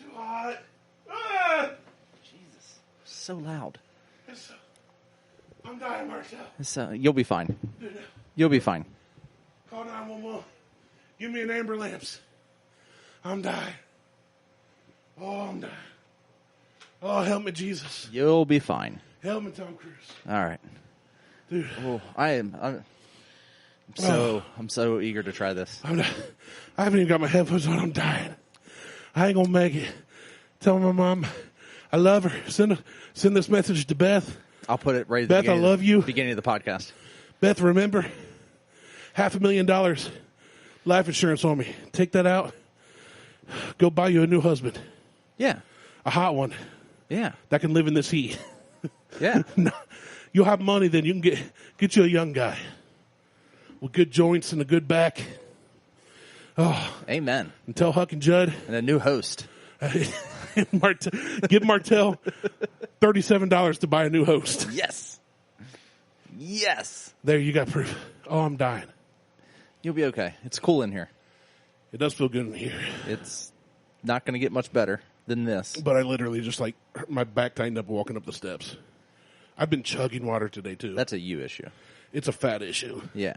too hot. Ah! Jesus. So loud. I'm dying, Martelle. You'll be fine. Dude, You'll be fine. call 911. Give me an amber lamps. I'm dying. Oh, I'm dying. Oh, help me, Jesus. You'll be fine. Help me, Tom Cruise. All right. Dude. Oh, I'm so eager to try this. I haven't even got my headphones on. I'm dying. I ain't gonna make it. Tell my mom I love her. Send this message to Beth. I'll put it right at Beth, the I love you. beginning of the podcast. Beth, remember, $500,000 life insurance on me. Take that out. Go buy you a new husband. Yeah. A hot one. Yeah. That can live in this heat. Yeah. No, you'll have money then. You can get you a young guy with good joints and a good back. Oh, Amen. and tell Huck and Judd. And a new host. Give Martelle $37 to buy a new host. Yes. Yes. There, you got proof. Oh, I'm dying. You'll be okay. It's cool in here. It does feel good in here. It's not going to get much better than this. But I literally just my back tightened up walking up the steps. I've been chugging water today too. That's a you issue. It's a fat issue. Yeah.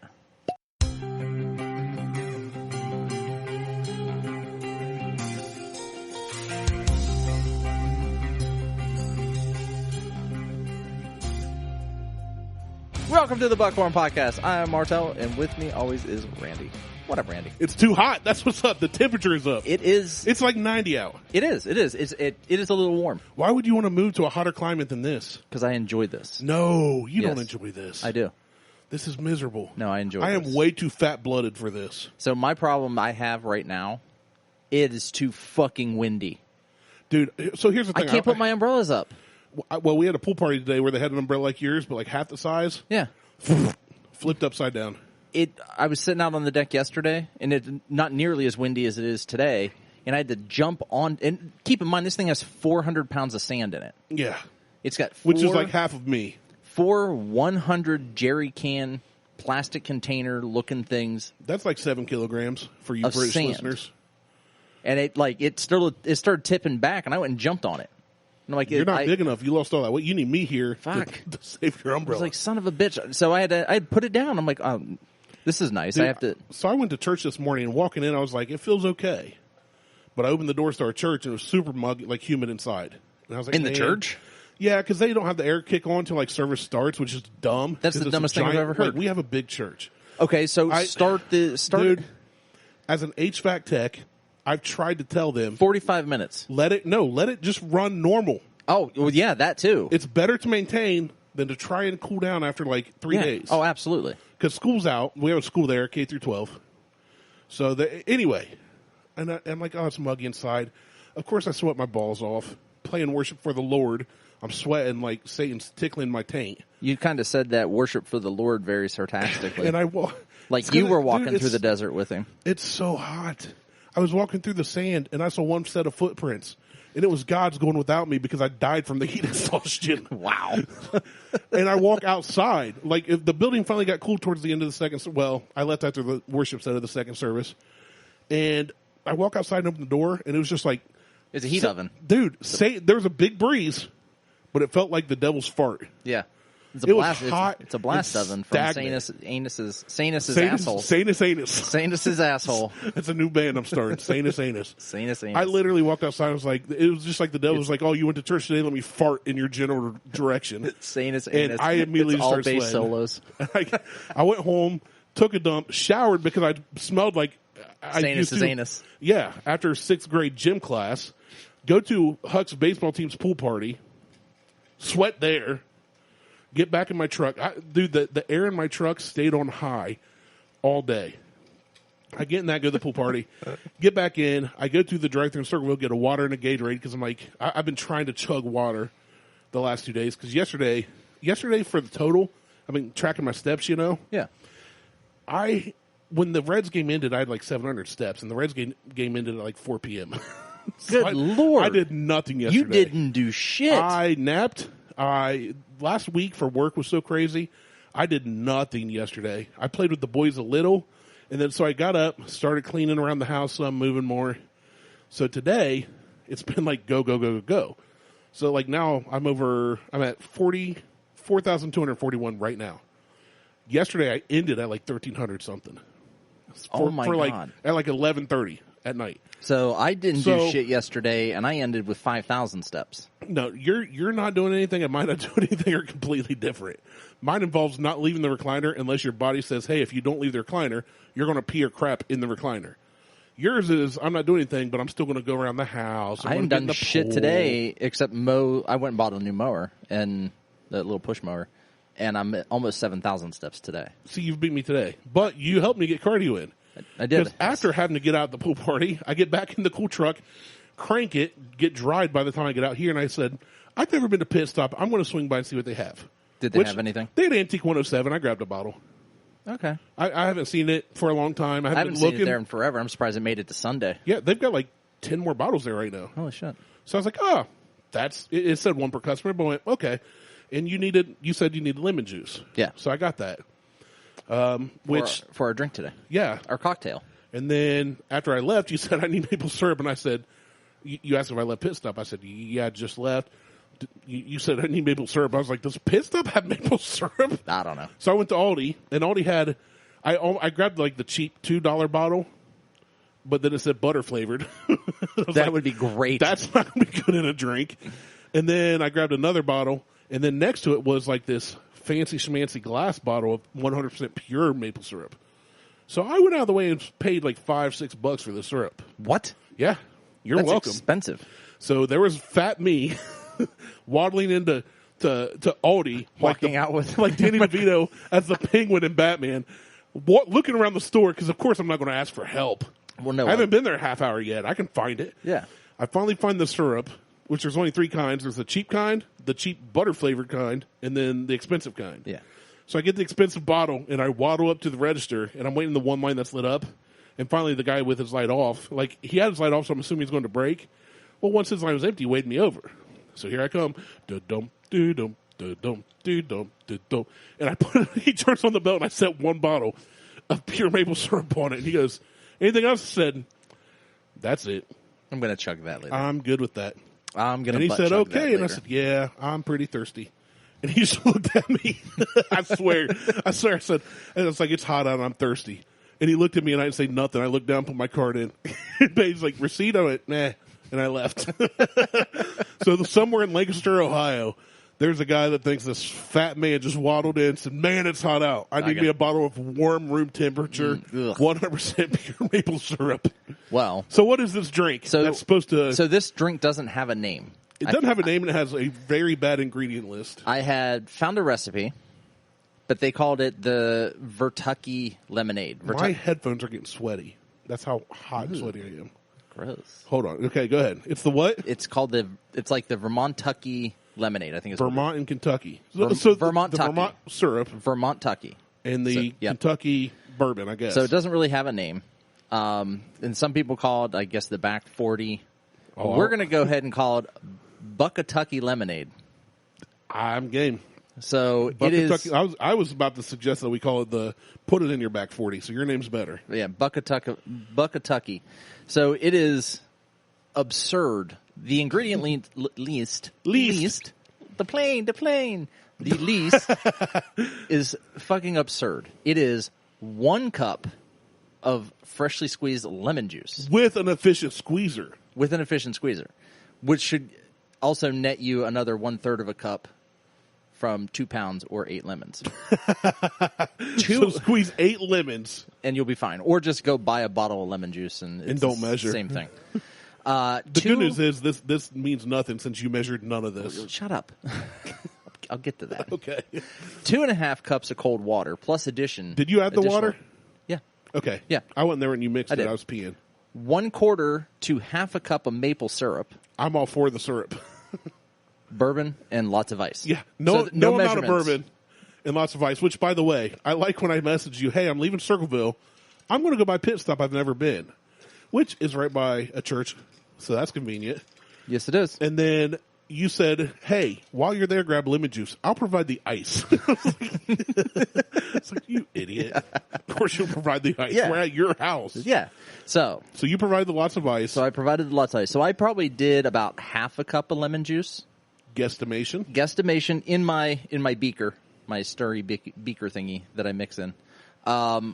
Welcome to the Buckhorn Podcast. I am Martelle, and with me always is Randy. What up, Randy? It's too hot. That's what's up. The temperature is up. It is. It's like 90 out. It is. It is. It is a little warm. Why would you want to move to a hotter climate than this? Because I enjoy this. No, you Yes. don't enjoy this. I do. This is miserable. No, I enjoy I this. am way too fat-blooded for this. So my problem I have right now, it is too fucking windy. Dude, so here's the I thing. can't put my umbrellas up. Well, we had a pool party today where they had an umbrella like yours, but like half the size. Yeah. Flipped upside down. I was sitting out on the deck yesterday, and it's not nearly as windy as it is today, and I had to jump on. And keep in mind, this thing has 400 pounds of sand in it. Yeah. It's got Which is like half of me. 4 100 jerry can plastic container looking things. That's like 7 kilograms for you Of British sand. listeners. And it started tipping back, and I went and jumped on it. And I'm like, You're not big enough. You lost all that weight. You need me here to save your I umbrella. was like, son of a bitch. So I had put it down. I'm like, this is nice. Dude, I have to. So I went to church this morning, and walking in, I was like, it feels okay. But I opened the doors to our church, and it was super muggy, like humid inside. And I was like, In the church? Yeah, because they don't have the air kick on until like service starts, which is dumb. That's the dumbest thing I've ever heard. Like, we have a big church. Okay, so start. Dude, as an HVAC tech, I've tried to tell them 45 minutes. let it just run normal. Oh, well, yeah, that too. It's better to maintain than to try and cool down after like 3 days. Oh, absolutely. Because school's out. We have a school there, K through 12. So anyway, and I'm like, oh, it's muggy inside. Of course, I sweat my balls off playing worship for the Lord. I'm sweating like Satan's tickling my taint. You kind of said that worship for the Lord very sarcastically. And like you were walking through the desert with him. It's so hot. I was walking through the sand, and I saw one set of footprints. And it was God's going without me because I died from the heat exhaustion. Wow. And I walk outside. Like, if the building finally got cool towards the end of the second, well, I left after the worship set of the second service. And I walk outside and open the door, and it was just like... It's a heat oven. Dude, there was a big breeze, but it felt like the devil's fart. Yeah. It's a It blast. was hot. It's a blast It's oven from Sanus's asshole. Sanus Anus. Sanus's asshole. That's a new band I'm starting. Sanus Anus. Sanus Anus. I literally walked outside. I was like, it was just like the devil was like, oh, you went to church today? Let me fart in your general direction. Sanus And Anus. I immediately it's all started bass sweating. solos. I went home, took a dump, showered because I smelled like Sanus's anus. Yeah, after 6th grade gym class, go to Huck's baseball team's pool party, sweat there, get back in my truck. Dude, the air in my truck stayed on high all day. I get in that, go to the pool party, get back in. I go through the drive-thru in Circle Wheel, get a water and a Gatorade because I'm like, I've been trying to chug water the last 2 days because yesterday for the total, I've been tracking my steps, you know. Yeah. When the Reds game ended, I had like 700 steps, and the Reds game ended at like 4 p.m. Good Lord. I did nothing yesterday. You didn't do shit. I napped. Last week for work was so crazy. I did nothing yesterday. I played with the boys a little, and then so I got up, started cleaning around the house some, moving more. So today, It's been like go, go, go, go, go. So like now I'm at 4,241 right now. Yesterday I ended at like 1,300 something. God. At like 11:30 at night. So I didn't do shit yesterday, and I ended with 5,000 steps. No, you're not doing anything, and mine not doing anything are completely different. Mine involves not leaving the recliner unless your body says, hey, if you don't leave the recliner, you're going to pee or crap in the recliner. Yours is, I'm not doing anything, but I'm still going to go around the house. I haven't done shit today except mow. I went and bought a new mower, and that little push mower, and I'm at almost 7,000 steps today. See, you've beat me today. But you helped me get cardio in. I did. Because after having to get out of the pool party, I get back in the cool truck, crank it, get dried by the time I get out here, and I said, I've never been to Pit Stop. I'm going to swing by and see what they have. Did they have anything? They had Antique 107. I grabbed a bottle. Okay. I haven't seen it for a long time. I haven't been seen it there in forever. I'm surprised it made it to Sunday. Yeah, they've got like 10 more bottles there right now. Holy shit. So I was like, it said one per customer, but I went, okay. And you said you needed lemon juice. Yeah. So I got that. For our drink today. Yeah. Our cocktail. And then after I left, you said I need maple syrup, and I said, you asked if I left Pit Stop. I said, yeah, I just left. You said I need maple syrup. I was like, does Pit Stop have maple syrup? I don't know. So I went to Aldi, and Aldi had, I grabbed like the cheap $2 bottle, but then it said butter flavored. That would be great. That's not going to be good in a drink. And then I grabbed another bottle, and then next to it was like this fancy schmancy glass bottle of 100% pure maple syrup. So I went out of the way and paid like $5-6 for the syrup. What? Yeah. You're That's welcome. Expensive. So there was fat me waddling into Aldi, walking out with like Danny DeVito as the Penguin in Batman, looking around the store because of course I'm not going to ask for help. Well, no, I haven't been there a half hour yet. I can find it. Yeah. I finally find the syrup, which there's only 3 kinds. There's the cheap kind, the cheap butter flavored kind, and then the expensive kind. Yeah. So I get the expensive bottle and I waddle up to the register and I'm waiting the one line that's lit up. And finally the guy with his light off, like he had his light off, so I'm assuming he's going to break. Well, once his line was empty, he waved me over. So here I come. Da-dum, do-dum, da-dum, do-dum, da-dum. And he turns on the belt and I set one bottle of pure maple syrup on it. And he goes, anything else? I said, that's it. I'm going to chug that later. I'm good with that. I'm going to. And he said, okay. And I said, yeah, I'm pretty thirsty. And he just looked at me. I swear. I said, and it's like, it's hot out and I'm thirsty. And he looked at me and I didn't say nothing. I looked down, put my card in. And he's like, receipt? I went, nah. And I left. So somewhere in Lancaster, Ohio, there's a guy that thinks this fat man just waddled in and said, man, it's hot out. I need me a bottle of warm room temperature, 100% pure maple syrup. Well. So what is this drink that's supposed to... So this drink doesn't have a name. It doesn't have a name and it has a very bad ingredient list. I had found a recipe, but they called it the Buckatucky Lemonade. My headphones are getting sweaty. That's how hot and sweaty I am. Gross. Hold on. Okay, go ahead. It's the what? It's like the Vermontucky Lemonade, I think it's Vermont and Kentucky. So the Vermont syrup. Vermontucky. And the Kentucky bourbon, I guess. So it doesn't really have a name. And some people call it, I guess, the Back 40. We're going to go ahead and call it Buckatucky Lemonade. I'm game. So it is. I was about to suggest that we call it put it in your back 40. So your name's better. Yeah, Buckatucky. So it is absurd. The ingredient least. The plane. The least is fucking absurd. It is 1 cup of freshly squeezed lemon juice with an efficient squeezer. Which should also net you another 1/3 of a cup from 2 pounds or 8 lemons. So squeeze 8 lemons. And you'll be fine. Or just go buy a bottle of lemon juice and don't measure. Same thing. The good news is this means nothing since you measured none of this. Shut up. I'll get to that. Okay. 2.5 cups of cold water plus addition. Did you add the water? Yeah. Okay. Yeah. I wasn't there when you mixed it. I was peeing. 1/4 to 1/2 cup of maple syrup. I'm all for the syrup. Bourbon and lots of ice. Yeah. No amount of bourbon and lots of ice, which, by the way, I like when I message you, hey, I'm leaving Circleville. I'm going to go by Pit Stop I've never been, which is right by a church, so that's convenient. Yes, it is. And then you said, hey, while you're there, grab lemon juice. I'll provide the ice. It's like, you idiot. Yeah. Of course you'll provide the ice. Yeah. We're at your house. Yeah. So you provided lots of ice. So I provided lots of ice. So I probably did about half a cup of lemon juice. Guesstimation in my beaker, my stirry beaker thingy that I mix in. I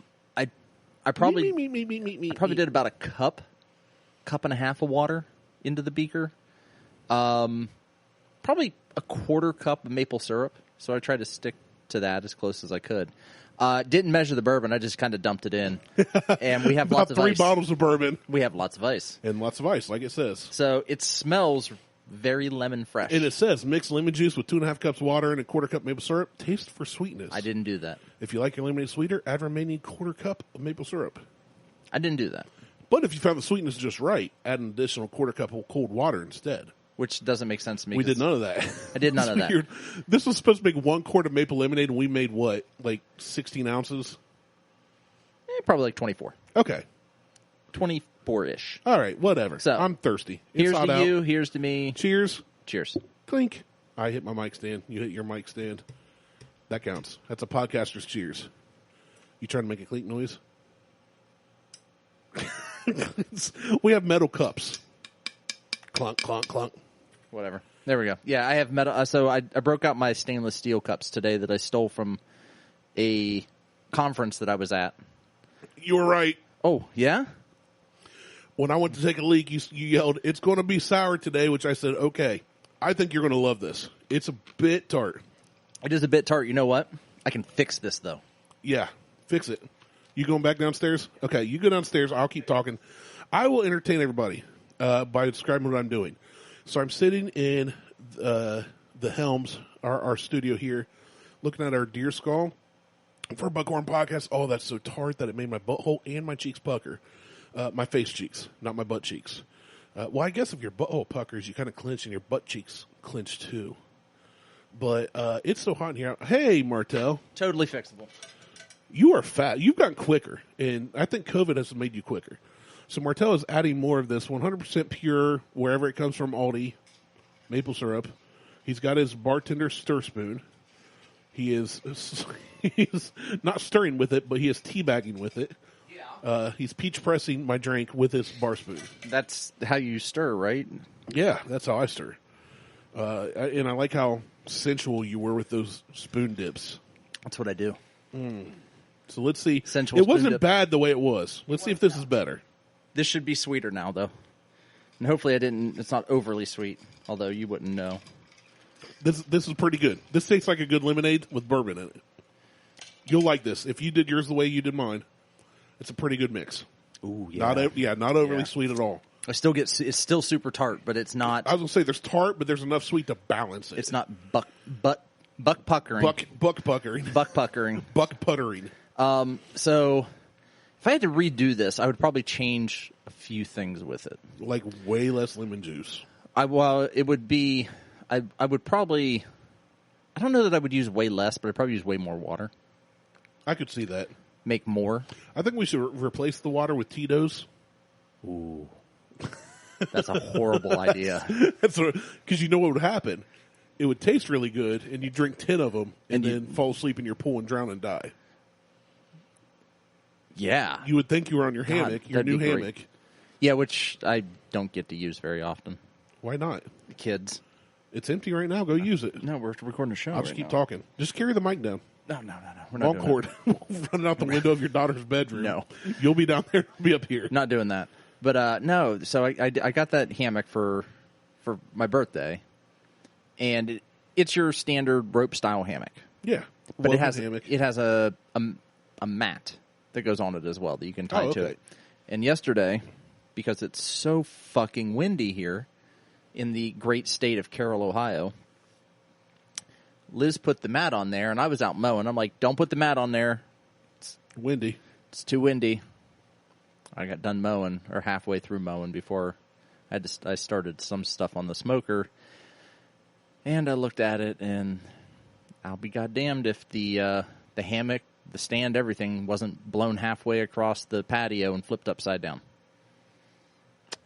probably did about a cup and a half of water into the beaker. Probably a quarter cup of maple syrup. So I tried to stick to that as close as I could. Didn't measure the bourbon. I just kind of dumped it in. And we have lots of ice. 3 bottles of bourbon. We have lots of ice. And lots of ice, like it says. So it smells very lemon fresh. And it says mix lemon juice with 2.5 cups of water and a quarter cup maple syrup. Taste for sweetness. I didn't do that. If you like your lemonade sweeter, add remaining quarter cup of maple syrup. I didn't do that. But if you found the sweetness just right, add an additional quarter cup of cold water instead. Which doesn't make sense to me. We did none of that. I did none of that. Weird. This was supposed to make 1 quart of maple lemonade, and we made what, like 16 ounces? Probably like 24. Okay. 24-ish. All right, whatever. So I'm thirsty. Here's to you, here's to me. Cheers. Cheers. Clink. I hit my mic stand. You hit your mic stand. That counts. That's a podcaster's cheers. You trying to make a clink noise? We have metal cups. Clunk, clunk, clunk. Whatever. There we go. Yeah, I have metal. So I broke out my stainless steel cups today that I stole from a conference that I was at. You were right. Oh, yeah? When I went to take a leak, you yelled, "It's going to be sour today," which I said, okay. I think you're going to love this. It's a bit tart. It is a bit tart. You know what? I can fix this, though. Yeah, fix it. You going back downstairs? Okay, you go downstairs. I'll keep talking. I will entertain everybody by describing what I'm doing. So I'm sitting in the Helms, our studio here, looking at our deer skull for a Buckhorn podcast. Oh, that's so tart that it made my butthole and my cheeks pucker. My face cheeks, not my butt cheeks. Well, I guess if your butthole puckers, you kind of clench and your butt cheeks clench too. But it's so hot in here. Hey, Martelle. Totally fixable. You are fat. You've gotten quicker, and I think COVID has made you quicker. So Martelle is adding more of this 100% pure, wherever it comes from, Aldi, maple syrup. He's got his bartender stir spoon. He's not stirring with it, but he is teabagging with it. Yeah. He's peach pressing my drink with his bar spoon. That's how you stir, right? Yeah, that's how I stir. And I like how sensual you were with those spoon dips. That's what I do. So let's see. Sensual it wasn't spoon dip. bad the way it was. Let's see if this is better. This should be sweeter now, though. And hopefully it's not overly sweet, although you wouldn't know. This is pretty good. This tastes like a good lemonade with bourbon in it. You'll like this. If you did yours the way you did mine, it's a pretty good mix. Ooh, yeah. Not overly sweet at all. It's still super tart, but it's not. I was going to say there's tart, but there's enough sweet to balance it. It's not buck puckering. Buck puckering. Buck puckering. Buck puttering. So if I had to redo this, I would probably change a few things with it. Like way less lemon juice. It would be. I would probably. I don't know that I would use way less, but I'd probably use way more water. I could see that. Make more. I think we should replace the water with Tito's. Ooh. That's a horrible idea. Because you know what would happen? It would taste really good, and you drink 10 of them, and then fall asleep in your pool and drown and die. Yeah. You would think you were on your hammock, your new hammock. Yeah, which I don't get to use very often. Why not? The kids. It's empty right now. Go use it. No, we're recording a show. I'll just keep talking. Just carry the mic down. No. We're not doing cord. Running out the window of your daughter's bedroom. No. You'll be down there. I'll be up here. Not doing that. But no, so I got that hammock for my birthday, and it's your standard rope style hammock. Yeah, but it has a mat that goes on it as well that you can tie to it. And yesterday, because it's so fucking windy here in the great state of Carroll, Ohio, Liz put the mat on there, and I was out mowing. I'm like, don't put the mat on there. It's windy. It's too windy. I got done mowing, or halfway through mowing, before I started some stuff on the smoker. And I looked at it, and I'll be goddamned if the hammock, the stand, everything wasn't blown halfway across the patio and flipped upside down.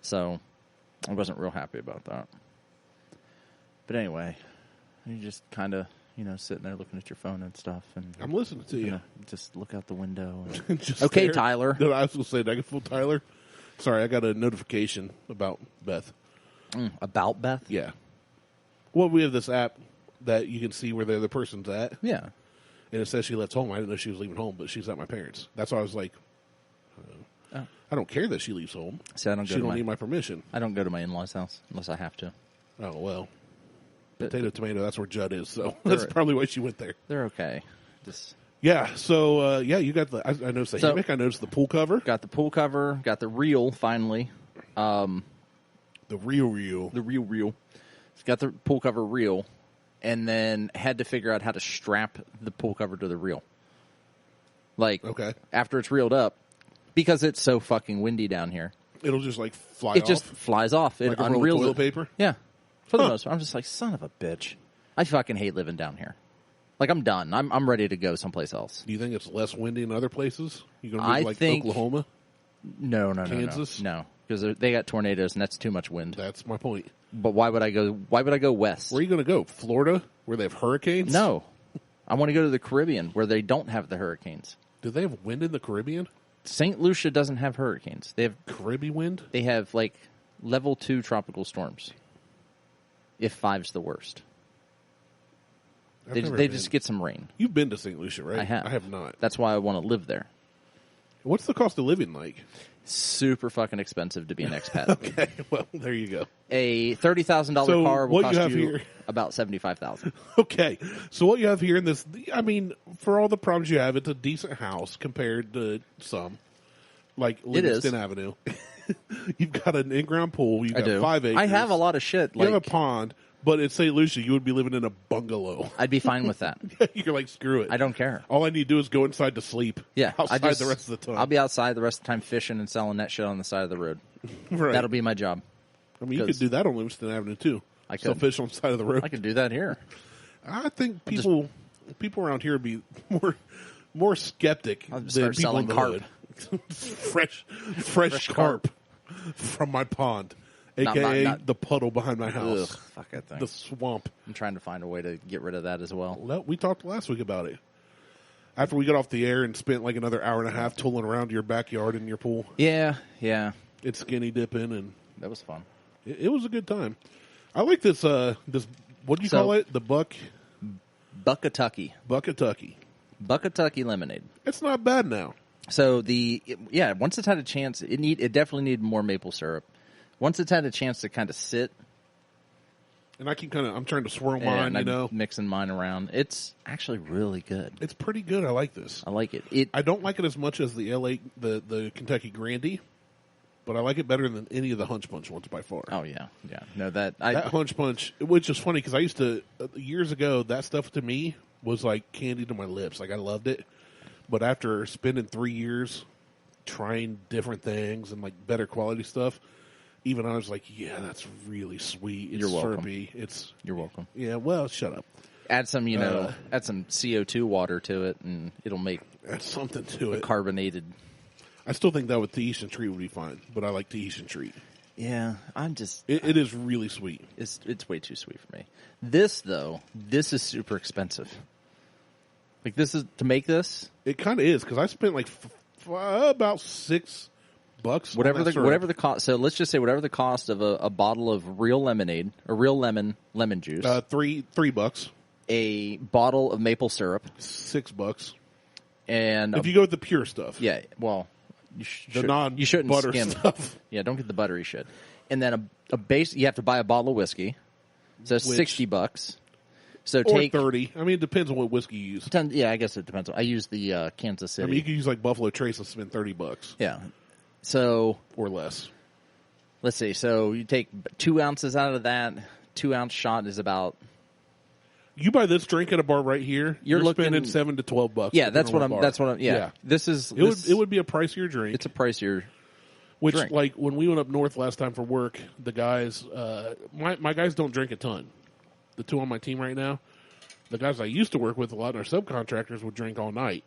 So I wasn't real happy about that. But anyway, you just kind of, sitting there looking at your phone and stuff. And I'm listening to you. Just look out the window. And Just okay, stare. Tyler. No, I was going to say, did I get full Tyler? Sorry, I got a notification about Beth. About Beth? Yeah. Well, we have this app that you can see where the other person's at. Yeah. And it says she left home. I didn't know she was leaving home, but she's at my parents'. That's why I was like, I don't care that she leaves home. See, she don't need my permission. I don't go to my in-laws' house unless I have to. Oh, well. Potato, tomato, that's where Judd is, so that's probably why she went there. They're okay. Yeah, so, you got I noticed the hammock, I noticed the pool cover. Got the pool cover, got the reel, finally. The reel. The reel. It's got the pool cover reel, and then had to figure out how to strap the pool cover to the reel. After it's reeled up, because it's so fucking windy down here. It'll just, fly off? It just flies off. It like a roll of toilet paper? Yeah. For the most part. I'm just like, son of a bitch. I fucking hate living down here. I'm done. I'm ready to go someplace else. Do you think it's less windy in other places? You going to move Oklahoma? No. Kansas? No. Because they got tornadoes, and that's too much wind. That's my point. But why would I go west? Where are you going to go? Florida, where they have hurricanes? No. I want to go to the Caribbean, where they don't have the hurricanes. Do they have wind in the Caribbean? St. Lucia doesn't have hurricanes. They have Caribbean wind? They have, level 2 tropical storms. If 5's the worst. They just get some rain. You've been to St. Lucia, right? I have. I have not. That's why I want to live there. What's the cost of living like? Super fucking expensive to be an expat. Okay, well, there you go. A $30,000 car will cost you about $75,000. Okay, so what you have here in this, for all the problems you have, it's a decent house compared to some, like Livingston Avenue. You've got an in-ground pool. You've got 5 acres. I have a lot of shit. You have a pond, but at St. Lucia, you would be living in a bungalow. I'd be fine with that. You're like, screw it. I don't care. All I need to do is go inside to sleep. Yeah. Outside the rest of the time. I'll be outside the rest of the time fishing and selling that shit on the side of the road. Right. That'll be my job. You could do that on Livingston Avenue, too. I could. Sell fish on the side of the road. I could do that here. I think people around here would be more skeptic I'll just than start people selling in the carp. hood. fresh carp from my pond, a.k.a. the puddle behind my house. Ugh, fuck that thing. The swamp. I'm trying to find a way to get rid of that as well. Well, we talked last week about it. After we got off the air and spent another hour and a half tooling around your backyard and your pool. Yeah. It's skinny dipping, and that was fun. It was a good time. I like this. What do you call it? The Buckatucky. Buckatucky Lemonade. It's not bad now. So once it's had a chance, it definitely needed more maple syrup. Once it's had a chance to kind of sit, and I'm trying to swirl mine, mixing mine around. It's actually really good. It's pretty good. I like this. I like it. I don't like it as much as the the Kentucky Grandy, but I like it better than any of the Hunch Punch ones by far. Oh yeah. No, that Hunch Punch, which is funny because I used to years ago. That stuff to me was like candy to my lips. I loved it. But after spending 3 years trying different things and better quality stuff, even I was like, yeah, that's really sweet. It's syrupy. You're welcome. Yeah, well, shut up. Add some, add some CO2 water to it, and it'll make add something to it. Carbonated. I still think that with Tahitian Treat would be fine, but I like Tahitian Treat. Yeah, I'm just. It is really sweet. It's way too sweet for me. This is super expensive. This is to make this. It kind of is because I spent about $6. Whatever the cost. So let's just say whatever the cost of a bottle of real lemonade or real lemon juice. $3. A bottle of maple syrup. $6. And if you go with the pure stuff, yeah. Well, you shouldn't butter skim stuff. Yeah, don't get the buttery shit. And then a base. You have to buy a bottle of whiskey. So $60. So take 30. It depends on what whiskey you use. Yeah, I guess it depends. I use the Kansas City. You can use Buffalo Trace and spend $30. Yeah. So or less. Let's see. So you take 2 ounces out of that. 2 ounce shot is about. You buy this drink at a bar right here. You're spending $7 to $12. Yeah, that's what I'm. Yeah. This is. It would be a pricier drink. It's a pricier. Which, drink. When we went up north last time for work, the guys, my guys don't drink a ton. The 2 on my team right now, the guys I used to work with a lot, and our subcontractors would drink all night.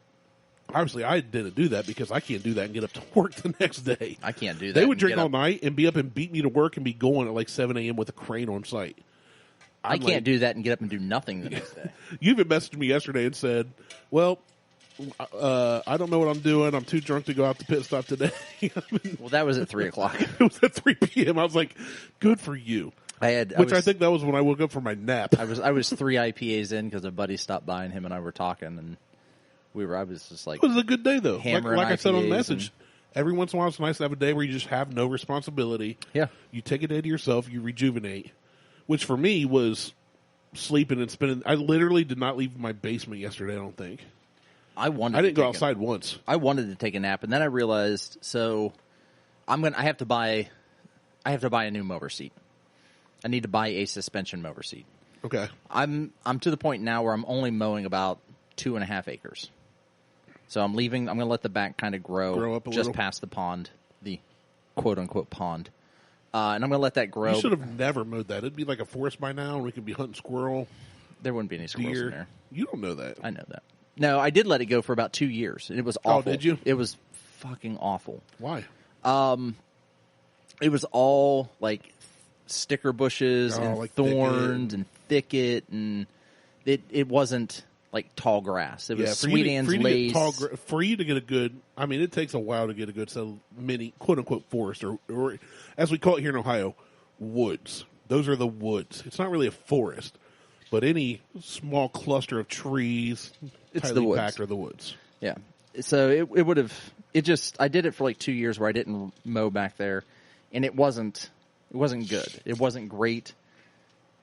Obviously, I didn't do that because I can't do that and get up to work the next day. I can't do that. They would drink all night and be up and beat me to work and be going at 7 a.m. with a crane on site. I can't do that and get up and do nothing the next day. You even messaged me yesterday and said, well, I don't know what I'm doing. I'm too drunk to go out to pit stop today. Well, that was at 3 o'clock. It was at 3 p.m. I was like, good for you. I think that was when I woke up from my nap. I was 3 IPAs in because a buddy stopped by and him and I were talking, and I was just like, it was a good day though. Like I said on the IPAs message, every once in a while it's nice to have a day where you just have no responsibility. Yeah. You take a day to yourself, you rejuvenate, which for me was sleeping and spending. I literally did not leave my basement yesterday, I don't think. I didn't go outside once. I wanted to take a nap, and then I realized, so I have to buy a new mower seat. I need to buy a suspension mower seat. Okay. I'm to the point now where I'm only mowing about 2.5 acres. So I'm going to let the back kind of grow up a just little. past the pond, the quote-unquote pond. And I'm going to let that grow. You should have never mowed that. It'd be like a forest by now, and we could be hunting squirrel. There wouldn't be any squirrels deer. in there. You don't know that. I know that. No, I did let it go for about 2 years. It was awful. Oh, did you? It was fucking awful. Why? It was all like sticker bushes and like thorns and thicket, and it wasn't like tall grass. It was Sweet Ann's lace. For you to get a good, I mean, it takes a while to get a good mini quote-unquote forest, or as we call it here in Ohio, woods. Those are the woods. It's not really a forest, but any small cluster of trees, it's the woods. packed are the woods. Yeah. So it would have, I did it for like 2 years where I didn't mow back there, and it wasn't good. It wasn't great.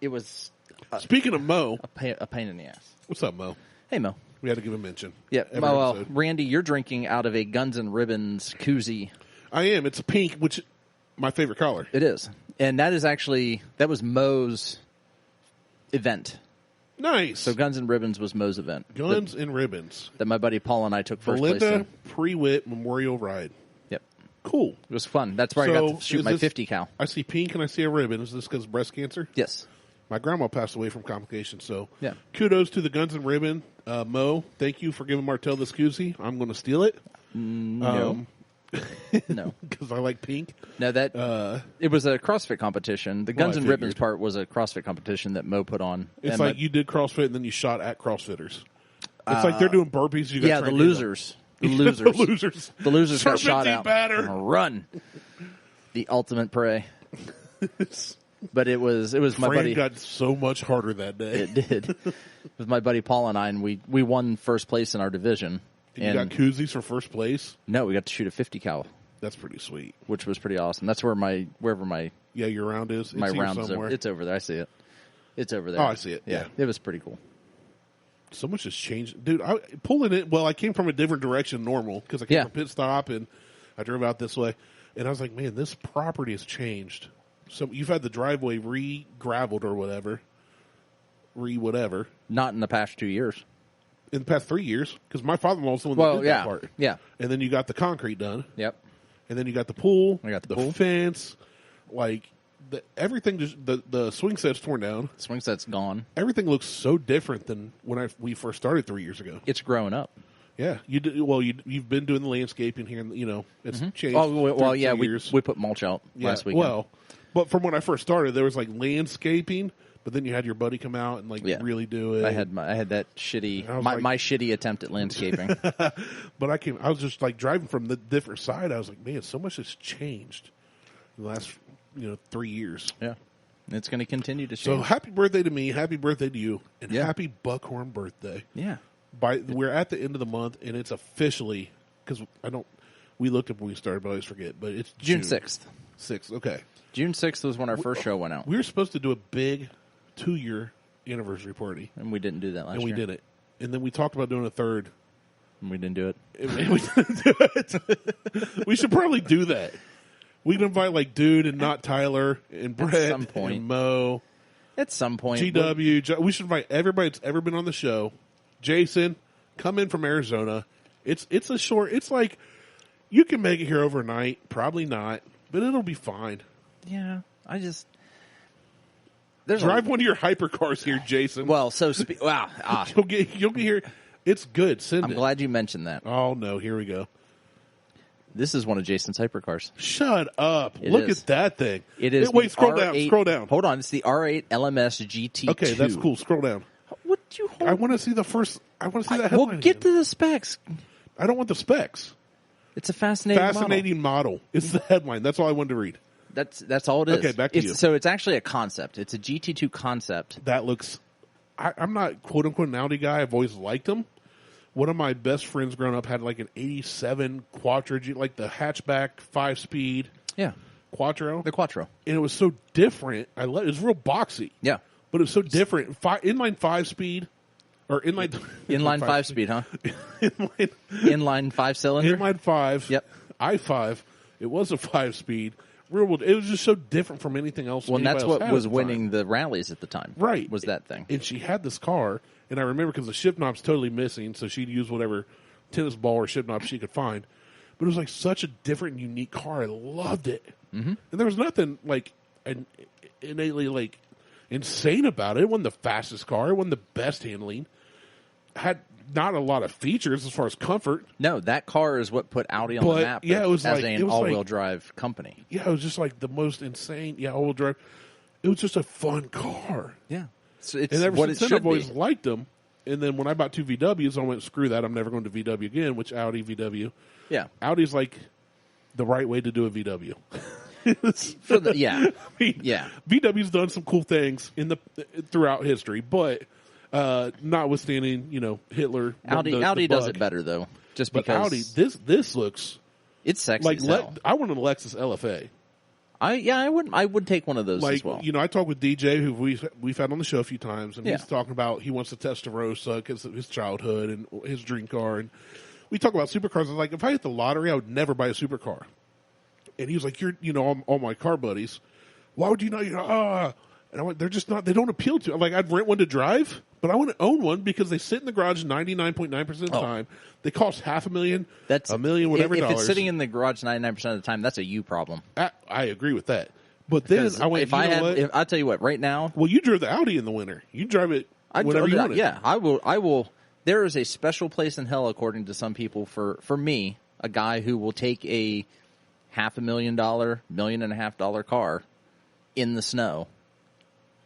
It was Speaking of Mo, a pain in the ass. What's up, Mo? Hey, Mo. We had to give a mention. Yeah. Well, Randy, you're drinking out of a Guns N' Ribbons koozie. I am. It's pink, which my favorite color. It is. And that was Mo's event. Nice. So Guns N' Ribbons was Mo's event. Guns and Ribbons. That my buddy Paul and I took first place Belinda in. Pre-Wit Memorial Ride. Yep. Cool. It was fun. That's where I got to shoot my 50 cal. I see pink and I see a ribbon. Is this because of breast cancer? Yes. My grandma passed away from complications, so yeah. Kudos to the Guns N' Ribbon. Mo, thank you for giving Martelle this koozie. I'm going to steal it. No. No. Because I like pink. No, it was a CrossFit competition. The Guns N' Ribbons part was a CrossFit competition that Mo put on. It's like you did CrossFit and then you shot at CrossFitters. It's like they're doing burpees. The losers. The losers. The losers. The losers got shot out. Batter. Run. The ultimate prey. But it was my buddy. Got so much harder that day. It did. It was my buddy Paul and I, and we won first place in our division. And you got koozies for first place? No, we got to shoot a 50 cal. That's pretty sweet. Which was pretty awesome. That's wherever my your round is. My round is over. It's over there. I see it. It's over there. Oh, I see it. Yeah. It was pretty cool. So much has changed, dude. Pulling it. Well, I came from a different direction than normal because I came from pit stop and I drove out this way, and I was like, man, this property has changed. So you've had the driveway re-graveled or whatever. Not in the past 2 years. In the past 3 years, because my father-in-law's the one that did that part. Yeah. And then you got the concrete done. Yep. And then you got the pool. I got the pool. Fence. Like, everything, the swing set's torn down. The swing set's gone. Everything looks so different than when we first started 3 years ago. It's growing up. Yeah, you've been doing the landscaping here, and it's changed. Oh well, yeah, we put mulch out last weekend. Well, but from when I first started, there was like landscaping, but then you had your buddy come out and really do it. I had that shitty my shitty attempt at landscaping. But I was just like driving from the different side. I was like, man, so much has changed in the last 3 years. Yeah, it's going to continue to change. So happy birthday to me, happy birthday to you, and happy Buckhorn birthday. Yeah. We're at the end of the month, and it's officially, because we looked up when we started, but I always forget, but it's June 6th. 6th, okay. June 6th was when our first show went out. We were supposed to do a big 2-year anniversary party. And we didn't do that last year. And we did it. And then we talked about doing a third. And we didn't do it. And we didn't do it. We should probably do that. We can invite like Dude and Not Tyler and Brett at some point. And Mo. At some point. GW. We should invite everybody that's ever been on the show. Jason, come in from Arizona. It's like you can make it here overnight. Probably not, but it'll be fine. Yeah, drive one of your hypercars here, Jason. Well, so wow, you'll get here. It's good. I'm glad you mentioned that. Oh no, here we go. This is one of Jason's hypercars. Shut up. It Look is. at that thing. It is. Wait, scroll R8 down. Hold on. It's the R8 LMS GT2. Okay, that's cool. Scroll down. What do you hold? I want to see the first. I want to see that headline. Well, get again. to the specs. I don't want the specs. It's a fascinating model. It's the headline. That's all I wanted to read. That's all it is. Okay, back to you. So it's actually a concept. It's a GT2 concept. That looks. I'm not quote unquote an Audi guy. I've always liked them. One of my best friends growing up had like an '87 Quattro, like the hatchback 5-speed. Yeah, Quattro. the Quattro. And it was so different. It was real boxy. Yeah, but it was so different. Inline 5-speed. Or inline 5-speed, huh? inline Inline 5-cylinder. Inline 5. Yep. i5. It was a 5-speed. It was just so different from anything else. Well, and that's what was winning time. the rallies at the time. Right. Was that thing. And she had this car, and I remember because the shift knob's totally missing, so she'd use whatever tennis ball or shift knob she could find. But it was like such a different and unique car. I loved it. Mm-hmm. And there was nothing like innately like insane about it. It wasn't the fastest car. It wasn't the best handling. Had not a lot of features as far as comfort. No, that car is what put Audi on the map as an all-wheel drive company. Yeah, it was just like the most insane. Yeah, all-wheel drive. It was just a fun car. Yeah. So it's and ever what since it then, should I've always be. liked them. And then when I bought 2 VWs, I went, screw that. I'm never going to VW again, which Audi VW. Yeah. Audi's like the right way to do a VW. Yeah. I mean, yeah. VW's done some cool things throughout history, but notwithstanding, Hitler. Audi does it better though, just but because Audi, this looks it's sexy. Like as hell. I want a Lexus LFA. I would take one of those as well. I talked with DJ, who we've had on the show a few times, and Yeah. he's talking about he wants to Testarossa because of his childhood and his dream car. And we talk about supercars. I was like, if I hit the lottery, I would never buy a supercar. And he was like, all my car buddies, why would you not? And I went, they're just not. They don't appeal to. Like, I'd rent one to drive, but I want to own one because they sit in the garage 99.9% of the time. They cost $500,000, That's $1 million, whatever if dollars. it's sitting in the garage 99% of the time, that's a you problem. I agree with that. But then I went, I'll tell you what, right now. Well, you drove the Audi in the winter. You drive it whenever you want it. Yeah, I will. There is a special place in hell, according to some people, for me, a guy who will take a $500,000, $1.5 million car in the snow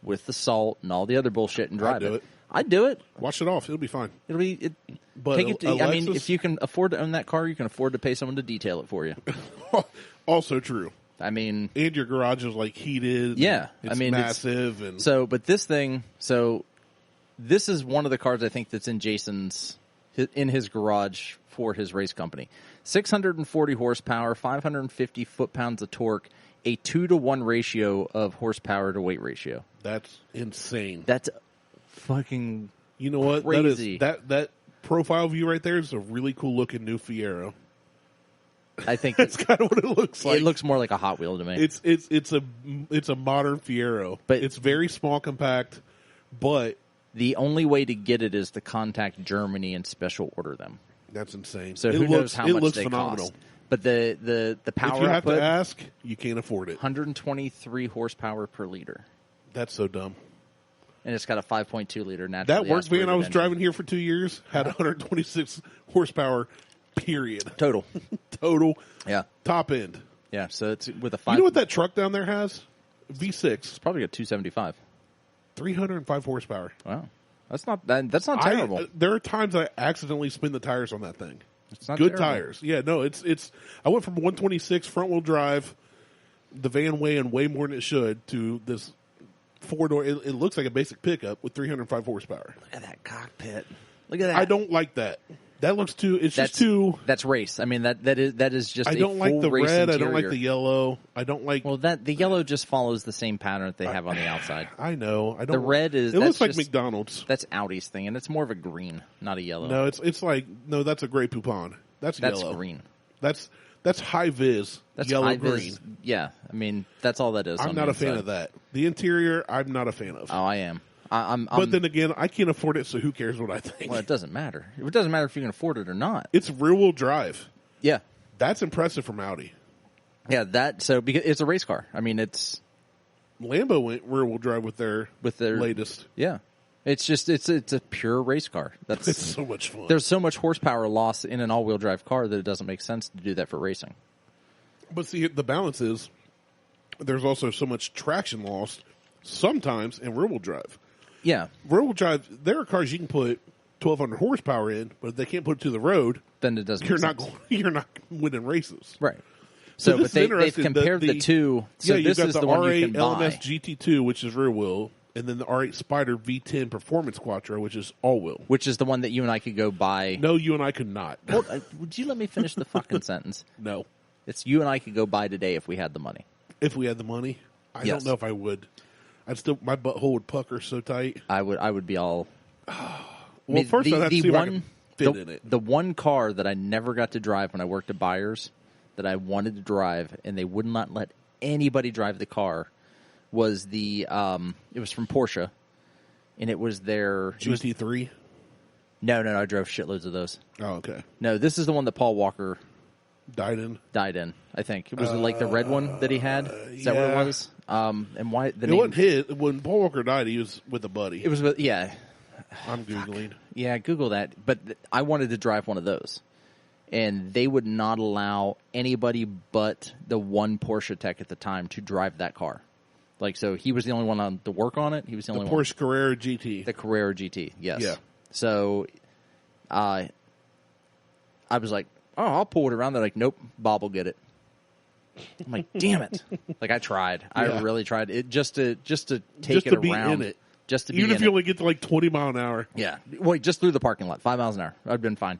with the salt and all the other bullshit and drive it. I'd do it. Wash it off. It'll be fine. It'll be. But take it to, I mean, Lexus- if you can afford to own that car, you can afford to pay someone to detail it for you. Also true. I mean, and your garage is like heated. Yeah, it's massive. And so, but this thing, this is one of the cars I think that's in in his garage for his race company. 640 horsepower, 550 foot-pounds of torque, a 2-to-1 ratio of horsepower to weight ratio. That's insane. That's fucking You know what? crazy. That profile view right there is a really cool looking new Fiero. I think That's kind of what it looks like. it looks more like a Hot Wheel to me. It's a modern Fiero, But- it's very small, compact. But The only way to get it is to contact Germany and special order them. that's insane. So it who knows looks, how it much looks they phenomenal. cost. But the power If you have output, to ask, you can't afford it. 123 horsepower per liter. That's so dumb. And it's got a 5.2 liter naturally That work van I was aspirated driving here for 2 years had 126 horsepower. Period. engine. Total. Total. Yeah. Top end. Yeah, so it's with a 5. You know what that truck down there has? V6, It's probably got 275. 305 horsepower. Wow. That's not terrible. There are times I accidentally spin the tires on that thing. It's not Good terrible. tires. Yeah, no, it's. I went from 126 front wheel drive, the van weighing way more than it should, to this 4-door. It looks like a basic pickup with 305 horsepower. Look at that cockpit. Look at that. I don't like that. That looks too. It's just too. That's race. I mean that is just. I don't a like full the race red. Interior. I don't like the yellow. I don't like. Well, the yellow just follows the same pattern that they have on the outside. I know. I don't. The red is. It looks that's like just- McDonald's. That's Audi's thing, and it's more of a green, not a yellow. No, it's like no. That's a Grey Poupon. That's yellow. green. That's high vis. That's yellow high green. vis. Yeah, I mean that's all that is. I'm on not the a fan inside. of that. The interior, I'm not a fan of. Oh, I am. I'm but then again, I can't afford it, so who cares what I think? well, it doesn't matter. It doesn't matter if you can afford it or not. It's rear wheel drive. Yeah, That's impressive from Audi. yeah. Because it's a race car. I mean, it's Lambo went rear wheel drive with their with their latest. Yeah, It's just it's a pure race car. It's so much fun. There's so much horsepower loss in an all-wheel drive car that it doesn't make sense to do that for racing. But see, the balance is there's also so much traction lost sometimes in rear-wheel drive. Yeah. Rear-wheel drive, there are cars you can put 1,200 horsepower in, but if they can't put it to the road, then it doesn't. You're not winning races, right? So but they've compared the two. So yeah, this got is the the one R8 you can buy. LMS GT2, which is rear wheel, and then the R8 Spider V10 Performance Quattro, which is all wheel. Which is the one that you and I could go buy. No, you and I could not. Would you let me finish the fucking sentence? No, it's you and I could go buy today if we had the money. If we had the money, I don't know if I would. I'd still my butthole would pucker so tight. I would be all. Well, first I'd have to see if I can fit in it. The one car that I never got to drive when I worked at Byers that I wanted to drive, and they would not let anybody drive the car, was the it was from Porsche, and it was their GT3. No, I drove shitloads of those. Oh, okay. No, this is the one that Paul Walker died in. I think it was like the red one that he had. Is that what it was? And why the it name? wasn't his. When Paul Walker died, he was with a buddy. It was with I'm googling. Yeah, Google that. But I wanted to drive one of those, and they would not allow anybody but the one Porsche tech at the time to drive that car. Like, so he was the only one on to work on it. He was the only one. Porsche Carrera GT. The Carrera GT, yes. Yeah. So, I was like, oh, I'll pull it around. They're like, nope, Bob will get it. I'm like, damn it! Like I tried. Yeah. I really tried it just to take it be around. In it. Just to be even if in you it. only get to like 20 mile an hour. Yeah. Well, just through the parking lot, 5 miles an hour. I'd been fine.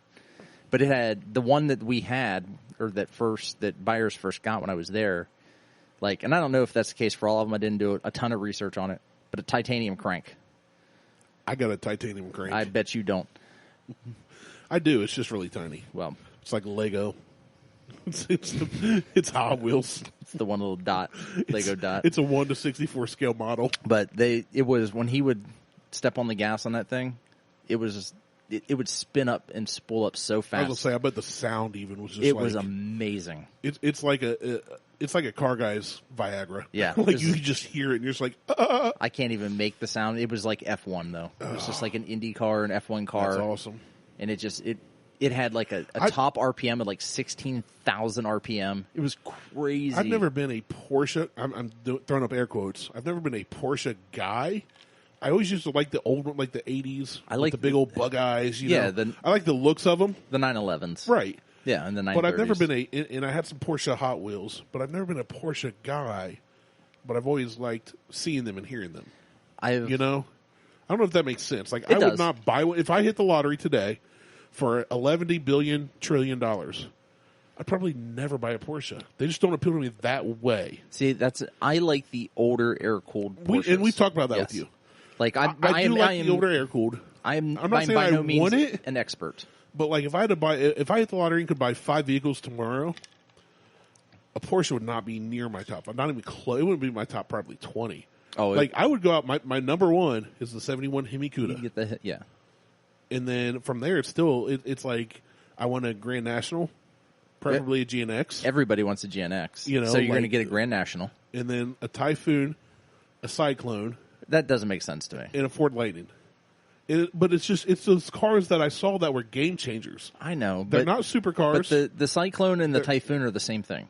But it had the one that we had, or that Byers first got when I was there. Like, and I don't know if that's the case for all of them. I didn't do a ton of research on it, but a titanium crank. I got a titanium crank. I bet you don't. I do. It's just really tiny. Well, it's like Lego. It's Hot Wheels. It's the one little dot, Lego dot. It's a 1:64 scale model. But it was when he would step on the gas on that thing, it would spin up and spool up so fast. I was gonna say, I bet the sound even was just. It was amazing. It's like a car guy's Viagra. Yeah, like you just hear it and you're just like. I can't even make the sound. It was like F1 though. It was just like an Indy car, an F1 car. That's awesome. And it had like a top RPM of like 16,000 RPM. It was crazy. I've never been a Porsche. I'm throwing up air quotes. I've never been a Porsche guy. I always used to like the old one, like the 80s. I like the big old bug eyes. You know? I like the looks of them. The 911s. Right. Yeah, and the 930s. But I've never been and I had some Porsche Hot Wheels, but I've never been a Porsche guy. But I've always liked seeing them and hearing them. I don't know if that makes sense. Like, I would not buy one. If I hit the lottery today for $11 billion trillion, I'd probably never buy a Porsche. They just don't appeal to me that way. See, I like the older air-cooled Porsches. And we've talked about that with you. Like I do like the older air-cooled. I'm not saying by no means want it, an expert. But like if I hit the lottery and could buy 5 vehicles tomorrow, a Porsche would not be near my top. I'm not even close. It wouldn't be my top probably 20. Oh, like I would go out. My number one is the 71 Hemi-Cuda. You get yeah. And then from there, it's like I want a Grand National, preferably a GNX. Everybody wants a GNX, so you're going to get a Grand National, and then a Typhoon, a Cyclone. That doesn't make sense to me. And a Ford Lightning. But it's those cars that I saw that were game changers. I know, they're not supercars. But the Cyclone and the Typhoon are the same thing.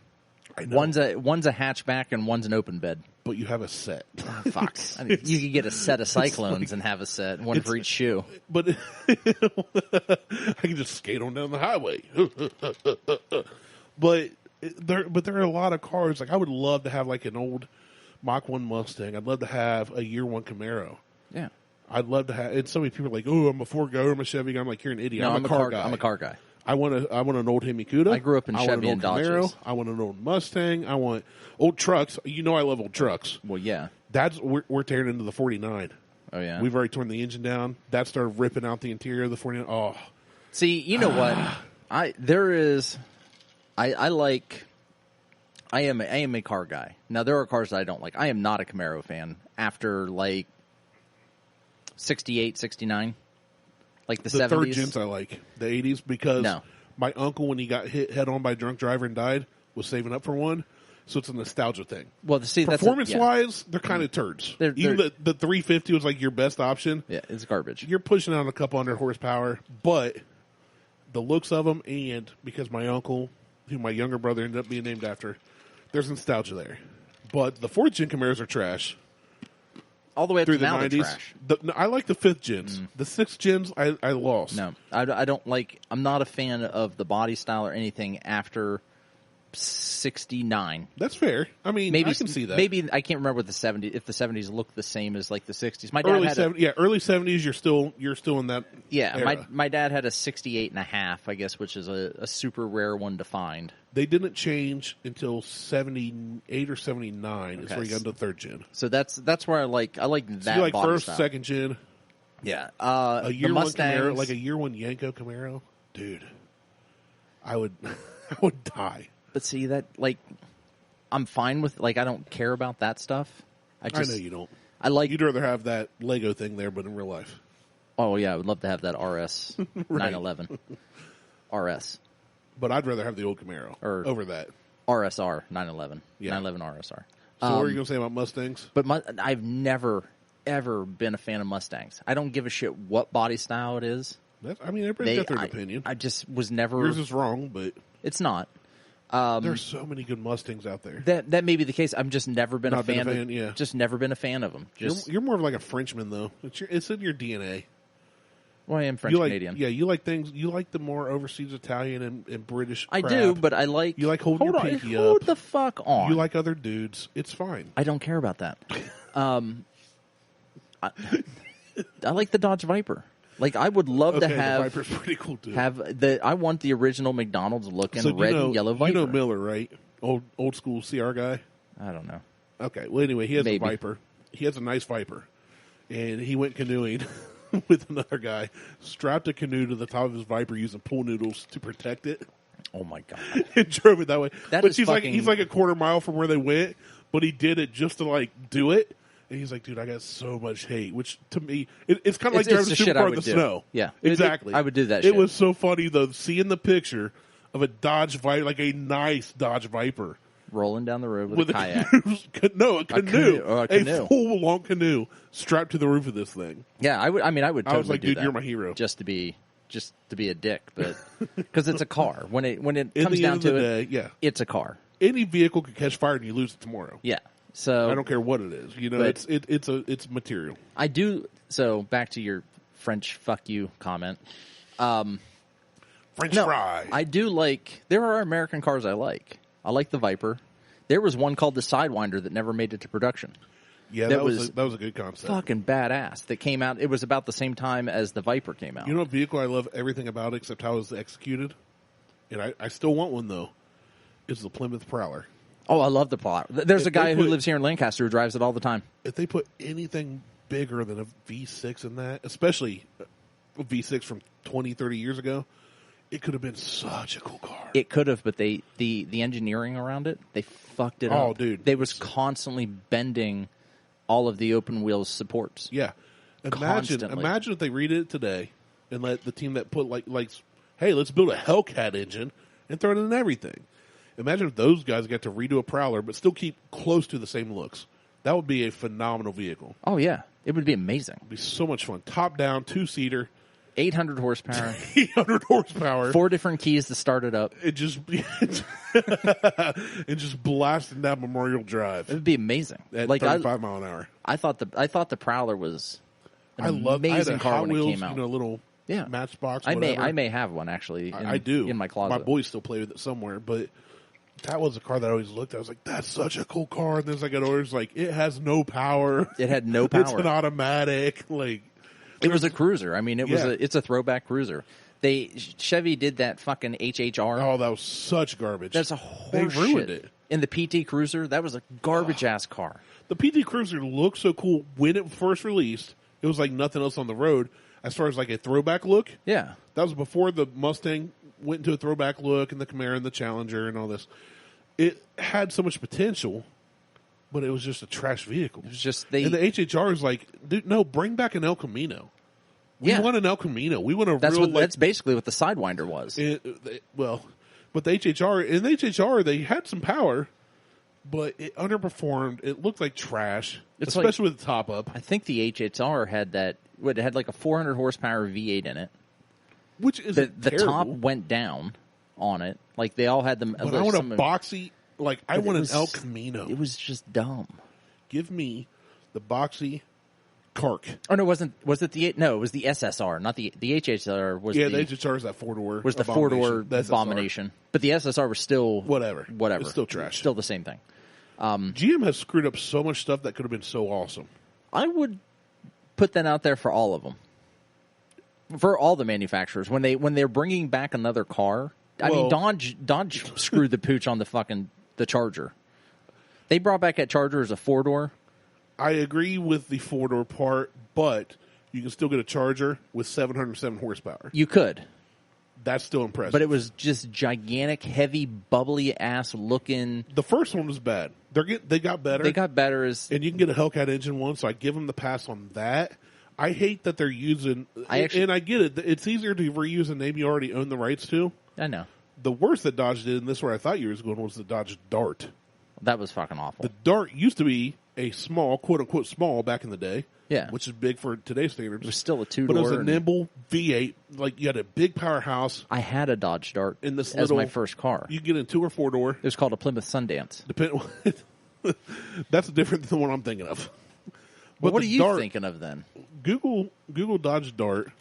I know. One's a hatchback and one's an open bed. But you have a set. Oh, fuck. I mean, you could get a set of Cyclones and have a set, one for each shoe. But I can just skate on down the highway. But there are a lot of cars. Like I would love to have like an old Mach 1 Mustang. I'd love to have a Year 1 Camaro. Yeah. I'd love to have. And so many people are like, "Oh, I'm a Ford guy. Or I'm a Chevy guy." I'm like, "You're an idiot. No, I'm a car guy. I'm a car guy. I want an old Hemi-Cuda. I grew up in Chevy and Dodges. Camaro. I want an old Mustang. I want old trucks. You know I love old trucks. Well, yeah. We're tearing into the 49. Oh, yeah. We've already torn the engine down. That started ripping out the interior of the 49. Oh. See, you know what? I am a car guy. Now, there are cars that I don't like. I am not a Camaro fan after, like, 68, 69. Like the 70s. The third gens I like. The 80s because my uncle, when he got hit head on by a drunk driver and died, was saving up for one. So it's a nostalgia thing. Well, see, performance-wise, they're kind of turds. Even the 350 was like your best option. Yeah, it's garbage. You're pushing out a couple hundred horsepower, but the looks of them, and because my uncle, who my younger brother ended up being named after, there's nostalgia there. But the 4th gen Camaros are trash. All the way up through to now, the 90s. Trash. I like the 5th gens. The 6th gens, I lost. No, I don't like. I'm not a fan of the body style or anything after 69. That's fair. I mean, maybe, I can see that. Maybe I can't remember what the 70s. If the 70s look the same as like the 60s. My dad early had 70s. Early 70s. You're still in that. Yeah, era. my dad had a 68.5, I guess, which is a super rare one to find. They didn't change until 78 or 79. Is where you got into 3rd gen. So that's where I like that. So you like body 1st, style. 2nd gen. Yeah, a year the one Mustangs, Camaro, like a year one Yanko Camaro, dude. I would die. But see that, like, I'm fine with, like, I don't care about that stuff. I know you don't. I like. You'd rather have that Lego thing there, but in real life. Oh yeah, I would love to have that RS 911 RS. But I'd rather have the old Camaro over that RSR 911. Yeah. 911 RSR. So what are you gonna say about Mustangs? But I've never ever been a fan of Mustangs. I don't give a shit what body style it is. Everybody's got their opinion. I just was never. Yours is wrong, but it's not. There's so many good Mustangs out there. That may be the case. I've just never been a fan. Yeah. Just never been a fan of them. You're more of like a Frenchman, though. It's in your DNA. Well, I am French Canadian. Yeah, you like things. You like the more overseas Italian and British. I crap. do, but I like. You like holding your pinky up. Hold the fuck on. You like other dudes. It's fine. I don't care about that. I like the Dodge Viper. Like, I would love to have. The Viper's pretty cool too. I want the original McDonald's looking red and yellow Viper. You know Miller, right? Old school CR guy. I don't know. Okay. Well, anyway, he has a Viper. He has a nice Viper, and he went canoeing with another guy. Strapped a canoe to the top of his Viper using pool noodles to protect it. Oh my god! And drove it that way. But he's like a quarter mile from where they went, but he did it just to like do it. And he's like, dude, I got so much hate. Which to me, it's kind of like driving a supercar in the snow. Yeah, exactly. I would do that. It was so funny though, seeing the picture of a Dodge Viper, like a nice Dodge Viper, rolling down the road with a kayak. A canoe. A full long canoe strapped to the roof of this thing. Yeah, I would. I would. Totally I was like, do dude, that you're my hero. Just to be a dick, but because it's a car. When it comes down to it, yeah, it's a car. Any vehicle could catch fire and you lose it tomorrow. Yeah. So I don't care what it is. You know, it's material. I do. So back to your French fuck you comment. French fry. I do like. There are American cars I like. I like the Viper. There was one called the Sidewinder that never made it to production. Yeah, that was a good concept. Fucking badass. That came out. It was about the same time as the Viper came out. You know what vehicle I love everything about except how it was executed, and I still want one though. Is the Plymouth Prowler. Oh, I love the Prowler. There's a guy who lives here in Lancaster who drives it all the time. If they put anything bigger than a V6 in that, especially a V6 from 20, 30 years ago, it could have been such a cool car. It could have, but the engineering around it, they fucked it up. Oh, dude. They was constantly bending all of the open wheels supports. Yeah. Imagine if they redid it today and let the team that put like, hey, let's build a Hellcat engine and throw it in everything. Imagine if those guys got to redo a Prowler but still keep close to the same looks. That would be a phenomenal vehicle. Oh, yeah. It would be amazing. It would be so much fun. Top down, 2-seater. 800 horsepower. 800 horsepower. 4 different keys to start it up. It just blasting down Memorial Drive. It would be amazing. At 35 mile an hour. I thought the Prowler was amazing car when it came out. You know, little Matchbox. I may have one actually. I do in my closet. My boys still play with it somewhere, but that was a car that I always looked at. I was like, that's such a cool car. And then as I got older, it's like, it has no power. It had no power. It's an automatic. Like, it was a cruiser. I mean, it's a throwback cruiser. Chevy did that fucking HHR. Oh, that was such garbage. That's a horse They ruined shit. it. And the PT Cruiser, that was a garbage ass car. The PT Cruiser looked so cool when it first released. It was like nothing else on the road as far as like a throwback look. Yeah. That was before the Mustang went into a throwback look and the Camaro and the Challenger and all this. It had so much potential, but it was just a trash vehicle. It was just and the HHR is like, dude, no, bring back an El Camino. We want an El Camino. We want a that's basically what the Sidewinder was. But the HHR, they had some power, but it underperformed. It looked like trash, It's especially with the top up. I think the HHR had that. It had like a 400 horsepower V8 in it. Which is The terrible. top went down on it. Like they all had them. But I want a boxy. Like I want an El Camino. It was just dumb. Give me the boxy Kark. Oh no, was it the no? It was the SSR, not the HHR. Was Yeah, the HHR is that 4-door. was the 4-door The SSR. abomination, but the SSR was still Whatever. Whatever. It's still trash. Still the same thing. GM has screwed up so much stuff that could have been so awesome. I would put that out there for all of them, for all the manufacturers when they're bringing back another car. I mean, Dodge screwed the pooch on the Charger. They brought back that Charger as a 4-door. I agree with the 4-door part, but you can still get a Charger with 707 horsepower. You could, That's still impressive. but it was just gigantic, heavy, bubbly ass looking. The first one was bad. They got better. They got better as and you can get a Hellcat engine one, so I give them the pass on that. I hate that they're using, and I get it. It's easier to reuse a name you already own the rights to. I know. The worst that Dodge did, and this is where I thought you were going, was the Dodge Dart. That was fucking awful. The Dart used to be a small, quote-unquote small back in the day. Yeah. Which is big for today's standards. It was still a 2-door. But it was a nimble V8. Like, you had a big powerhouse. I had a Dodge Dart In this as little- my first car. You get in 2 or 4-door. It was called a Plymouth Sundance. That's different than the one I'm thinking of. But what the are you Dart, thinking of then? Google Dodge Dart.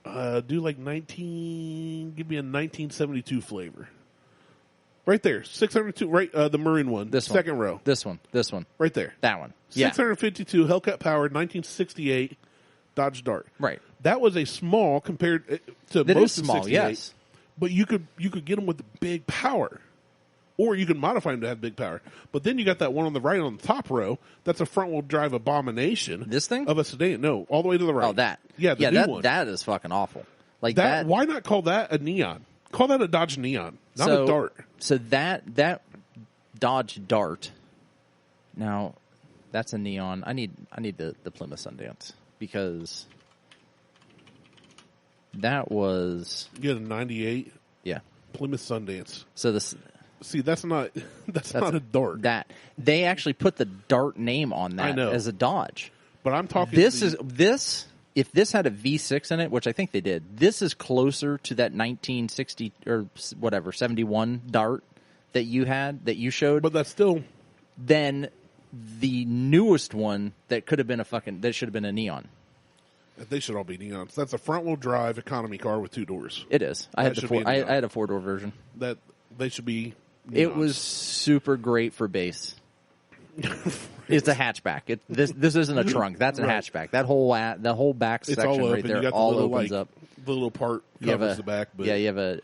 Do like 19. Give me a 1972 flavor. Right there, 602. Right, the maroon one. This one. Second row. This one. Right there. That one. Yeah. 652 Hellcat powered 1968 Dodge Dart. Right. That was a small compared to That most is of small, 68, yes. But you could get them with the big power. Or you can modify them to have big power. But then you got that one on the right on the top row. That's a front-wheel drive abomination. This thing? Of a sedan. No, all the way to the right. Oh, that. Yeah, the new one. That is fucking awful. Like That, why not call that a Neon? Call that a Dodge Neon, not a Dart. So that Dodge Dart. Now, that's a Neon. I need the Plymouth Sundance because that was You had a 98 yeah. Plymouth Sundance. So this See, that's not not a Dart. that they actually put the Dart name on that I know. as a Dodge. But I'm talking This if this had a V6 in it, which I think they did, this is closer to that 1960 or whatever 71 Dart that you showed. But that's still than the newest one that could have been that should have been a Neon. They should all be Neons. That's a front-wheel drive economy car with 2 doors. It is. I had should be a Neon. I had a 4-door version. That they should be Neons. It was super great for base. It's a hatchback. This isn't a trunk. That's a Right. hatchback. The whole back It's section all open. right there You got all the little, opens up. The little part You have covers the back. But you have a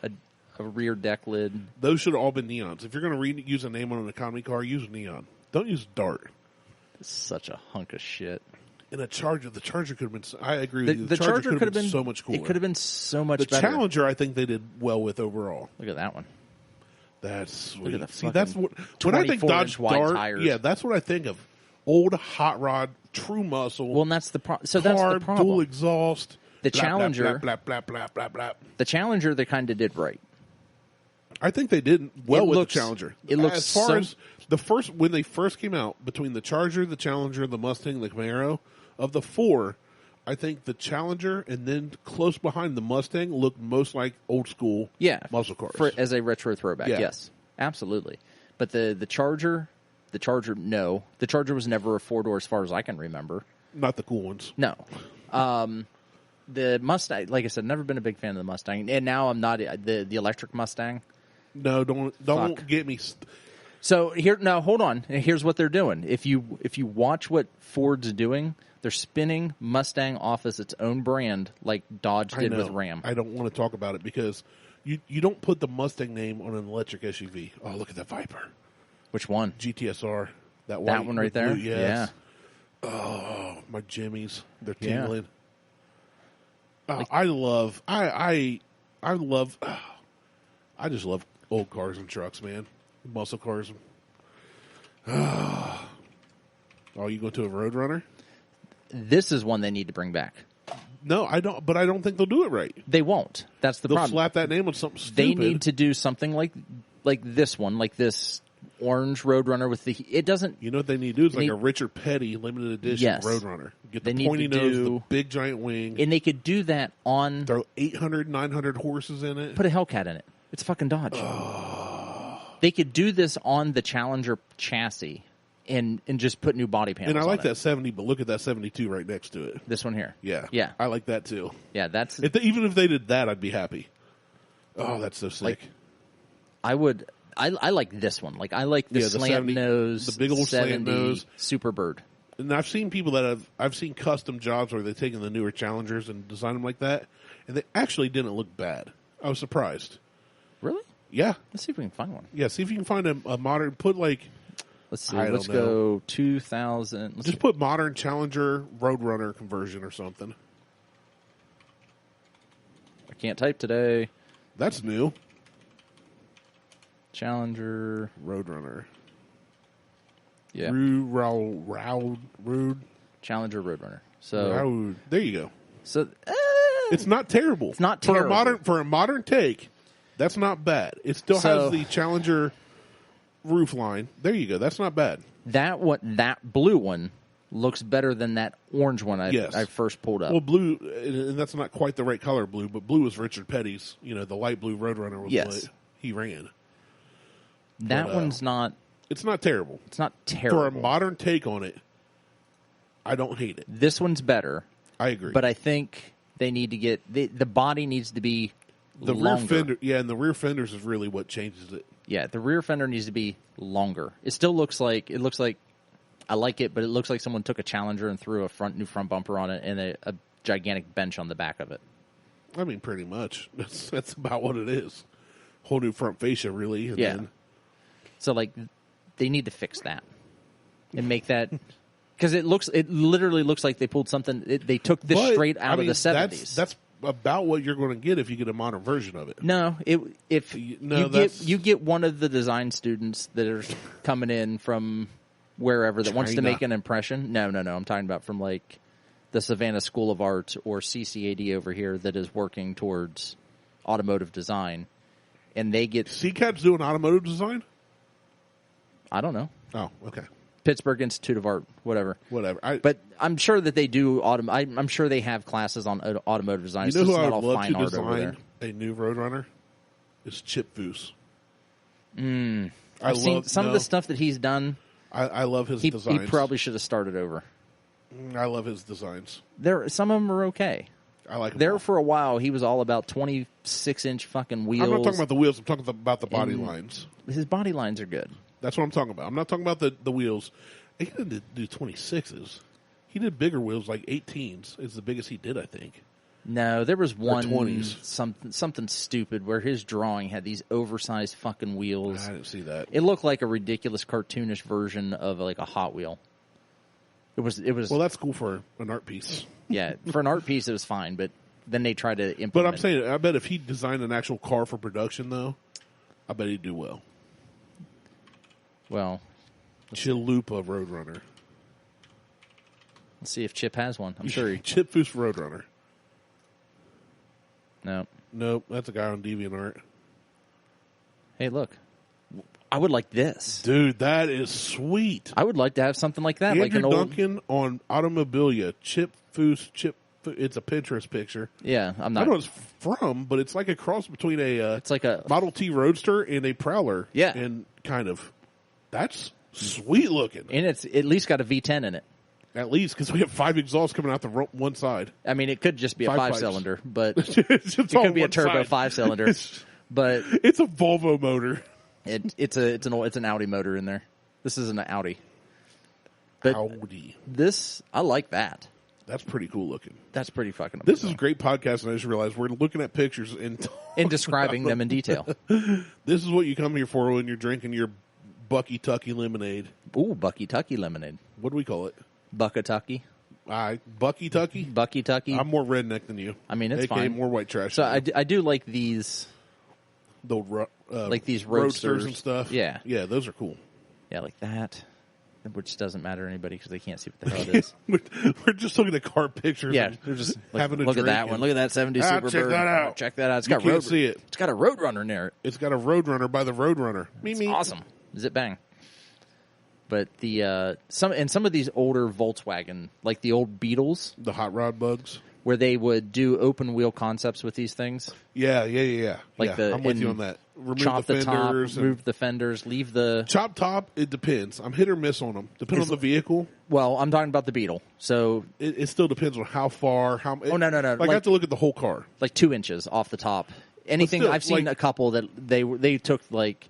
rear deck lid. those should have all been Neons. If you're going to use a name on an economy car, use Neon. Don't use Dart. It's such a hunk of shit. And the Charger could have been. I agree with you. The Charger could have been so much cooler. It could have been so much The better. Challenger, I think they did well with overall. Look at that one. That's sweet. Look at the See, that's fucking what when I think 24-inch Dodge wide Dart. tires. Yeah, that's what I think of. Old hot rod, true muscle. Well, and that's the so that's the carb, problem. dual exhaust. The blah, Challenger- blah, blah, blah, blah, blah, blah. The Challenger, they kind of did right. I think they did well with looks- the Challenger. it looks as far so- as when they first came out, between the Charger, the Challenger, the Mustang, the Camaro, of the 4, I think the Challenger and then close behind the Mustang looked most like old school muscle cars. As a retro throwback. Yeah. Yes, absolutely. But the Charger, no, the Charger was never a 4-door as far as I can remember. Not the cool ones. No. The Mustang, like I said, never been a big fan of the Mustang, and now I'm not the electric Mustang. No, don't Fuck. get me. So now hold on. Here's what they're doing. If you watch what Ford's doing, they're spinning Mustang off as its own brand, like Dodge did with Ram. I don't want to talk about it because you don't put the Mustang name on an electric SUV. Oh, look at that Viper. Which one? GTSR. That That one right there? Blue, yes. Yeah. Oh, my Jimmies. They're Yeah. tingling. I just love old cars and trucks, man. Muscle cars. Oh, you go to a Roadrunner? This is one they need to bring back. No, I don't. But I don't think they'll do it right. They won't. That's the They'll problem. slap that name on something stupid. They need to do something like this one, like this orange Roadrunner with the. It doesn't. You know what they need to do? It's like a Richard Petty limited edition Roadrunner. Get the pointy nose, the big giant wing. And they could do that on. Throw 800, 900 horses in it. Put a Hellcat in it. It's a fucking Dodge. Oh. They could do this on the Challenger chassis and just put new body panels on it. And I like that 70, but look at that 72 right next to it. This one here. Yeah. Yeah. I like that too. Yeah, that's... Even if they did that, I'd be happy. Oh, that's so sick. I like this one. Like, I like the slant 70, nose, the big old slant nose, Superbird. And I've seen people that I've seen custom jobs where they've taken the newer Challengers and designed them like that, and they actually didn't look bad. I was surprised. Really? Yeah. Let's see if we can find one. Yeah, see if you can find a modern. Put like. Let's see. Let's go 2000. Just put modern Challenger Roadrunner conversion or something. I can't type today. That's new. Challenger Roadrunner. Yeah. Rude. Challenger Roadrunner. So there you go. So it's not terrible. It's not terrible for a modern take. That's not bad. It still has the Challenger roof line. There you go. That's not bad. That blue one looks better than that orange one I first pulled up. Well, blue, and that's not quite the right color blue, but blue was Richard Petty's. You know, the light blue Roadrunner was what he ran. That one's not... It's not terrible. It's not terrible. For a modern take on it, I don't hate it. This one's better. I agree. But I think they need to get... The body needs to be the longer. Rear fender, yeah, and the rear fenders is really what changes it. Yeah, the rear fender needs to be longer. It still looks like... I like it, but it looks like someone took a Challenger and threw a new front bumper on it and a gigantic bench on the back of it. I mean, pretty much. That's about what it is. Whole new front fascia, really. And then... So, they need to fix that and make that... Because it literally looks like they pulled something... They took this straight out of the 70s. That's about what you're going to get if you get a modern version of it. No, you get one of the design students that are coming in from wherever that wants to make an impression. No. I'm talking about from the Savannah School of Art or CCAD over here that is working towards automotive design, and they get CCAD's doing automotive design. I don't know. Oh, okay. Pittsburgh Institute of Art, whatever. But I'm sure that they do. I'm sure they have classes on automotive design. You know who I would love to design a new Roadrunner? Is Chip Foose. I've seen some of the stuff that he's done. I love his designs. He probably should have started over. I love his designs. Some of them are okay. I like them there all. For a while. He was all about 26-inch fucking wheels. I'm not talking about the wheels. I'm talking about the body lines. His body lines are good. That's what I'm talking about. I'm not talking about the wheels. He didn't do 26s. He did bigger wheels, like 18s. Is the biggest he did, I think. No, there was one 20s. something stupid where his drawing had these oversized fucking wheels. I didn't see that. It looked like a ridiculous cartoonish version of a Hot Wheel. It was. Well, that's cool for an art piece. Yeah, for an art piece, it was fine, but then they tried to implement. But I'm saying, I bet if he designed an actual car for production, though, I bet he'd do well. Well, Chalupa Roadrunner. Let's see if Chip has one. I'm sure he... Chip Foose Roadrunner. No. Nope, that's a guy on DeviantArt. Hey, look. I would like this. Dude, that is sweet. I would like to have something like that. Andrew like an old... Duncan on Automobilia. Chip Foose. It's a Pinterest picture. Yeah, I'm not... I don't know what it's from, but it's like a cross between it's like a Model T Roadster and a Prowler. Yeah. And kind of... That's sweet looking. And it's at least got a V10 in it. At least, because we have 5 exhausts coming out the one side. I mean, it could just be a 5-cylinder, but it could be a turbo 5-cylinder. But it's a Volvo motor. It's an Audi motor in there. This is an Audi. But Audi. I like that. That's pretty cool looking. That's pretty fucking amazing. This is a great podcast, and I just realized we're looking at pictures and describing them in detail. This is what you come here for when you're drinking your Buckatucky Lemonade. Ooh, Buckatucky Lemonade. What do we call it? Buckatucky. Buckatucky? Buckatucky. I'm more redneck than you. I mean, it's AKA fine. more white trash. So I do like these... like these roadsters and stuff. Yeah. Yeah, those are cool. Yeah, like that. Which doesn't matter to anybody because they can't see what the hell it is. We're just looking at car pictures. Yeah, they're just having a look drink. At that one. Look at that 70 Superbird. Check that out. Check that out. It's got see it. It's got a Roadrunner in there. It's got a Roadrunner by the Roadrunner. It's awesome. Zip bang. But the some of these older Volkswagen, like the old Beetles, The hot rod bugs. where they would do open wheel concepts with these things. Yeah. Like I'm with you on that. Remove Chop the the top, fenders. remove the fenders, leave the... Chop top, it depends. I'm hit or miss on them. Depends on the vehicle. Well, I'm talking about the Beetle. So, It still depends on how far, how... Oh, no. Like, I have to look at the whole car. like 2 inches off the top. Anything, still, I've seen like- a couple that they took like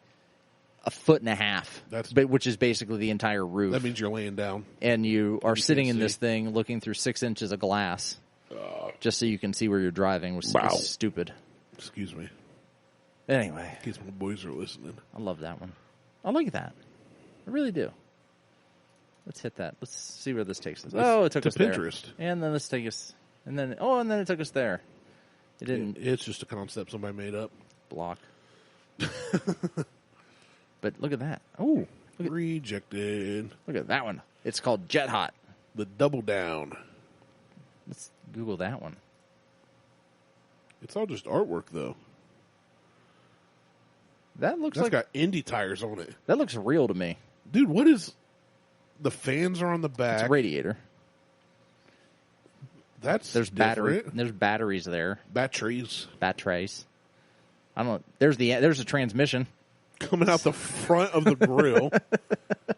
a foot and a half, That's- which is basically the entire roof. That means you're laying down. And you are sitting can't in this see. thing looking through 6 inches of glass just so you can see where you're driving, which Wow. is stupid. Excuse me. Anyway, In case my boys are listening. I love that one. I like that. I really do. Let's hit that. Let's see where this takes us. Oh, it took to us there. Pinterest. And then let's take us... And then it took us there. It didn't It's just a concept somebody made up. block. But look at that. Oh, Rejected. look at that one. It's called Jet Hot. The double down. Let's Google that one. It's all just artwork, though. That looks That's like got Indy tires on it. that looks real to me. Dude, what is... The fans are on the back. It's a radiator. That's There's different. There's batteries there. Batteries. Batteries. I don't know. There's a transmission. Coming out the front of the grill.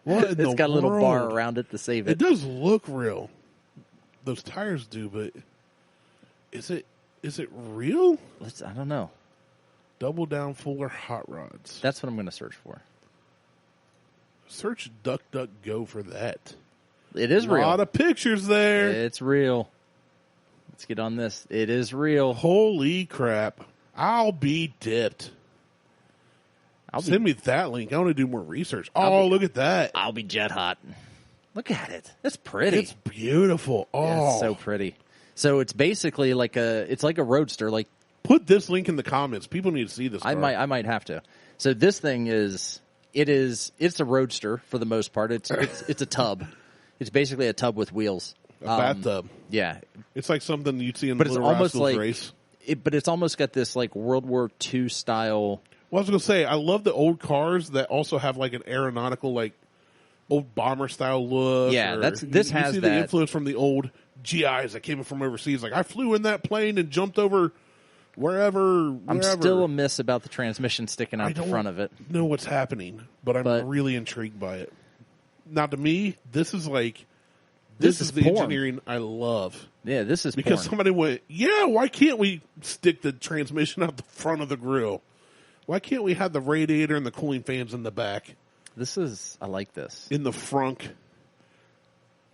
What in It's the got a little world? bar around it to save It it. does look real. Those tires do, but is it real? I don't know. Double down Fuller hot rods. That's what I'm going to search for. Search DuckDuckGo for that. It is A real. lot of pictures there. It's real. Let's get on this. It is real. Holy crap. I'll be dipped. Send me that link. I want to do more research. Oh, look at that. I'll be jet hot. Look at it. It's pretty. It's beautiful. Oh, It's so pretty. So it's basically like a roadster. Like put this link in the comments. People need to see this car. I might have to. So this thing it's a roadster for the most part. It's a tub. It's basically a tub with wheels. A bathtub. Yeah. It's like something you'd see in But it's Little almost Rascals like race. but it's almost got this like World War II style. Well, I was going to say, I love the old cars that also have like an aeronautical, like old bomber style look. Yeah, or this you has see that. the influence from the old GIs that came in from overseas. Like I flew in that plane and jumped over wherever. I'm still a miss about the transmission sticking out the don't front of it. know what's happening, but I'm really intrigued by it. Now, to me, this is like this is the porn. engineering I love. Yeah, this is Because porn. somebody went, yeah, why can't we stick the transmission out the front of the grill? Why can't we have the radiator and the cooling fans in the back, I like this. in the front?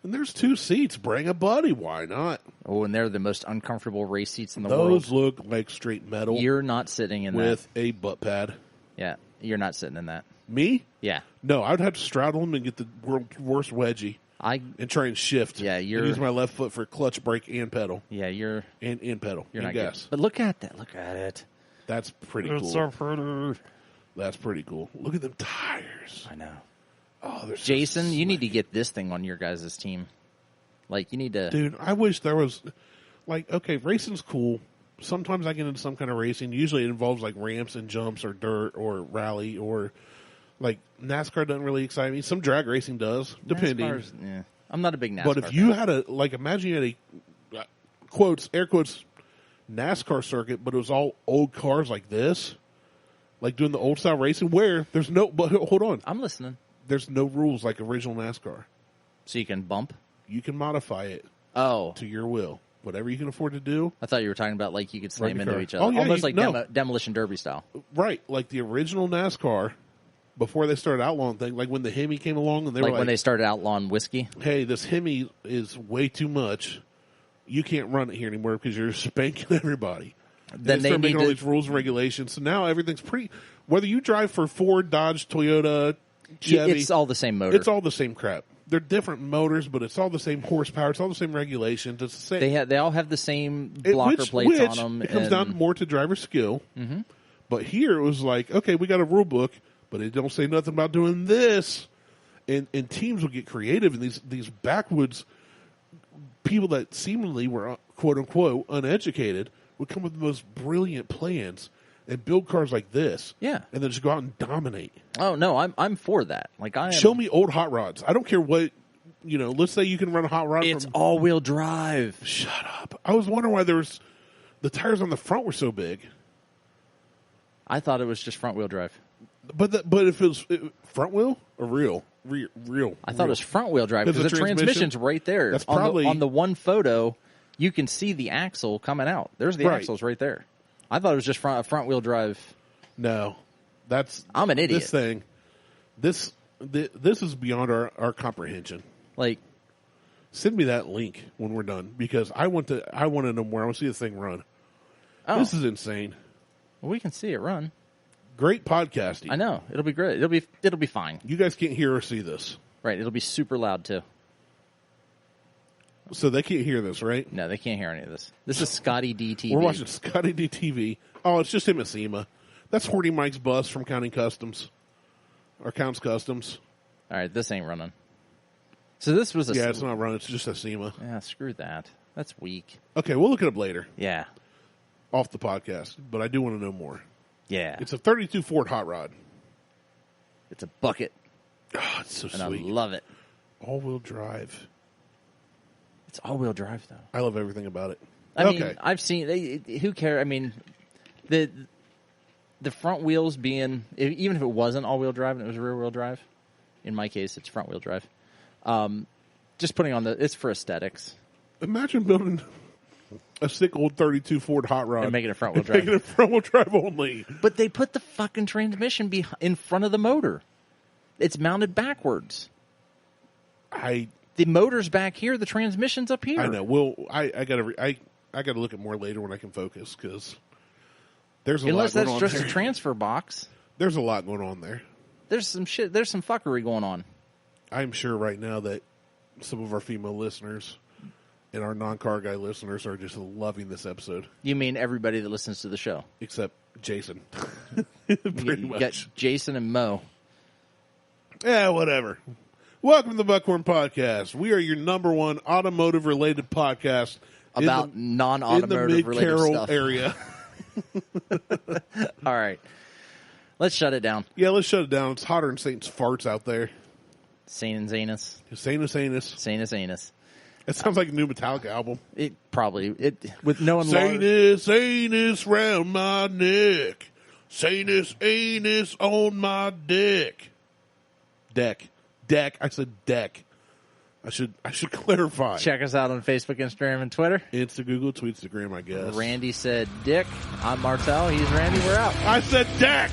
And there's 2 seats. Bring a buddy. Why not? Oh, and they're the most uncomfortable race seats in the world. Those look like straight metal You're not sitting in with a butt pad. that. Yeah, you're not sitting in that. Me? Yeah. No, I'd have to straddle them and get the world's worst wedgie and try and shift. Yeah, And use my left foot for clutch, brake, and pedal. Yeah, you're And pedal. not and good. gas. But look at that. Look at it. That's pretty It's cool. so pretty. That's pretty cool. Look at them tires. I know. Oh, they're so Jason, you need to slick. get this thing on your guys' team. Like, you need to... Dude, I wish there was, like, okay, racing's cool. Sometimes I get into some kind of racing. Usually it involves, like, ramps and jumps or dirt or rally or, like, NASCAR doesn't really excite me. Some drag racing does, depending. NASCAR's- yeah. I'm not a big NASCAR But if you had imagine you had air quotes, NASCAR circuit, but it was all old cars like this, like doing the old style racing where there's but hold on. I'm listening. There's no rules like original NASCAR. So you can bump? You can modify it Oh. to your will. Whatever you can afford to do. I thought you were talking about, like, you could slam Right into car. each other. Oh, yeah, Almost you- like no. Demolition Derby style. Right. Like the original NASCAR, before they started outlawing things, like when the Hemi came along and they Like were when they started outlawing whiskey. hey, this Hemi is way too much. You can't run it here anymore because you're spanking everybody. Then they they start need making all to... these rules and regulations. So now everything's pretty. Whether you drive for Ford, Dodge, Toyota, Chevy, It's all the same motor. it's all the same crap. They're different motors, but it's all the same horsepower. It's all the same regulations. It's the same. They all have the same blocker plates on them. It comes down more to driver skill. Mm-hmm. But here it was like, okay, we got a rule book, but it don't say nothing about doing this. And teams will get creative, and these backwoods people that seemingly were quote unquote uneducated would come with the most brilliant plans and build cars like this. Yeah. And then just go out and dominate. Oh no, I'm for that. Like I am, Show me old hot rods. I don't care what, let's say you can run a hot rod. It's all-wheel drive. Shut up. I was wondering why the tires on the front were so big. I thought it was just front-wheel drive. But if it was front wheel or real? I thought it was front-wheel drive because the transmission's right there. That's probably on the one photo. You can see the axle coming out. There's the axles right there. I thought it was just front-wheel drive. No, I'm an idiot. This thing, this is beyond our comprehension. Like, send me that link when we're done because I want to know more. I want to see this thing run. Oh. This is insane. Well, we can see it run. Great podcasting. I know. It'll be great. It'll be fine. You guys can't hear or see this. Right. It'll be super loud too. So they can't hear this, right? No, they can't hear any of this. This is Scotty D TV. We're watching Scotty D TV. Oh, it's just him at SEMA. That's Horty Mike's bus from Counting Customs. Or Counts Customs. All right, this ain't running. So this was Yeah, it's not running. It's just a SEMA. Yeah, screw that. That's weak. Okay, we'll look it up later. Yeah. Off the podcast. But I do want to know more. Yeah. It's a 32 Ford hot rod. It's a bucket. Oh, it's so and sweet. I love it. All-wheel drive. It's all-wheel drive, though. I love everything about it. I mean, I've seen... who cares? I mean, the front wheels being... Even if it wasn't all-wheel drive and it was rear-wheel drive, in my case, it's front-wheel drive. Just putting on it's for aesthetics. Imagine building a sick old 32 Ford hot rod. And making it front-wheel drive. Making it front-wheel drive only. But they put the fucking transmission in front of the motor. It's mounted backwards. The motor's back here. The transmission's up here. I know. Well, I gotta look at more later when I can focus because there's a lot going on. Unless that's just a transfer box. There's a lot going on there. There's some shit. There's some fuckery going on. I'm sure right now that some of our female listeners and our non-car guy listeners are just loving this episode. You mean everybody that listens to the show? Except Jason. You got Jason and Mo. Yeah, whatever. Welcome to the Buckhorn Podcast. We are your number one automotive-related podcast about non-automotive-related stuff. area. All right. Let's shut it down. Yeah, let's shut it down. It's hotter than Satan's farts out there. Satan's anus. Satan's anus. Satan's anus. It sounds like a new Metallica album. It probably. With no one. Satan's anus round my neck. Satan's anus on my dick. Deck. I said deck. I should clarify. Check us out on Facebook, Instagram, and Twitter. Google, Tweetstagram, I guess. Randy said dick. I'm Martelle. He's Randy. We're out. I said deck.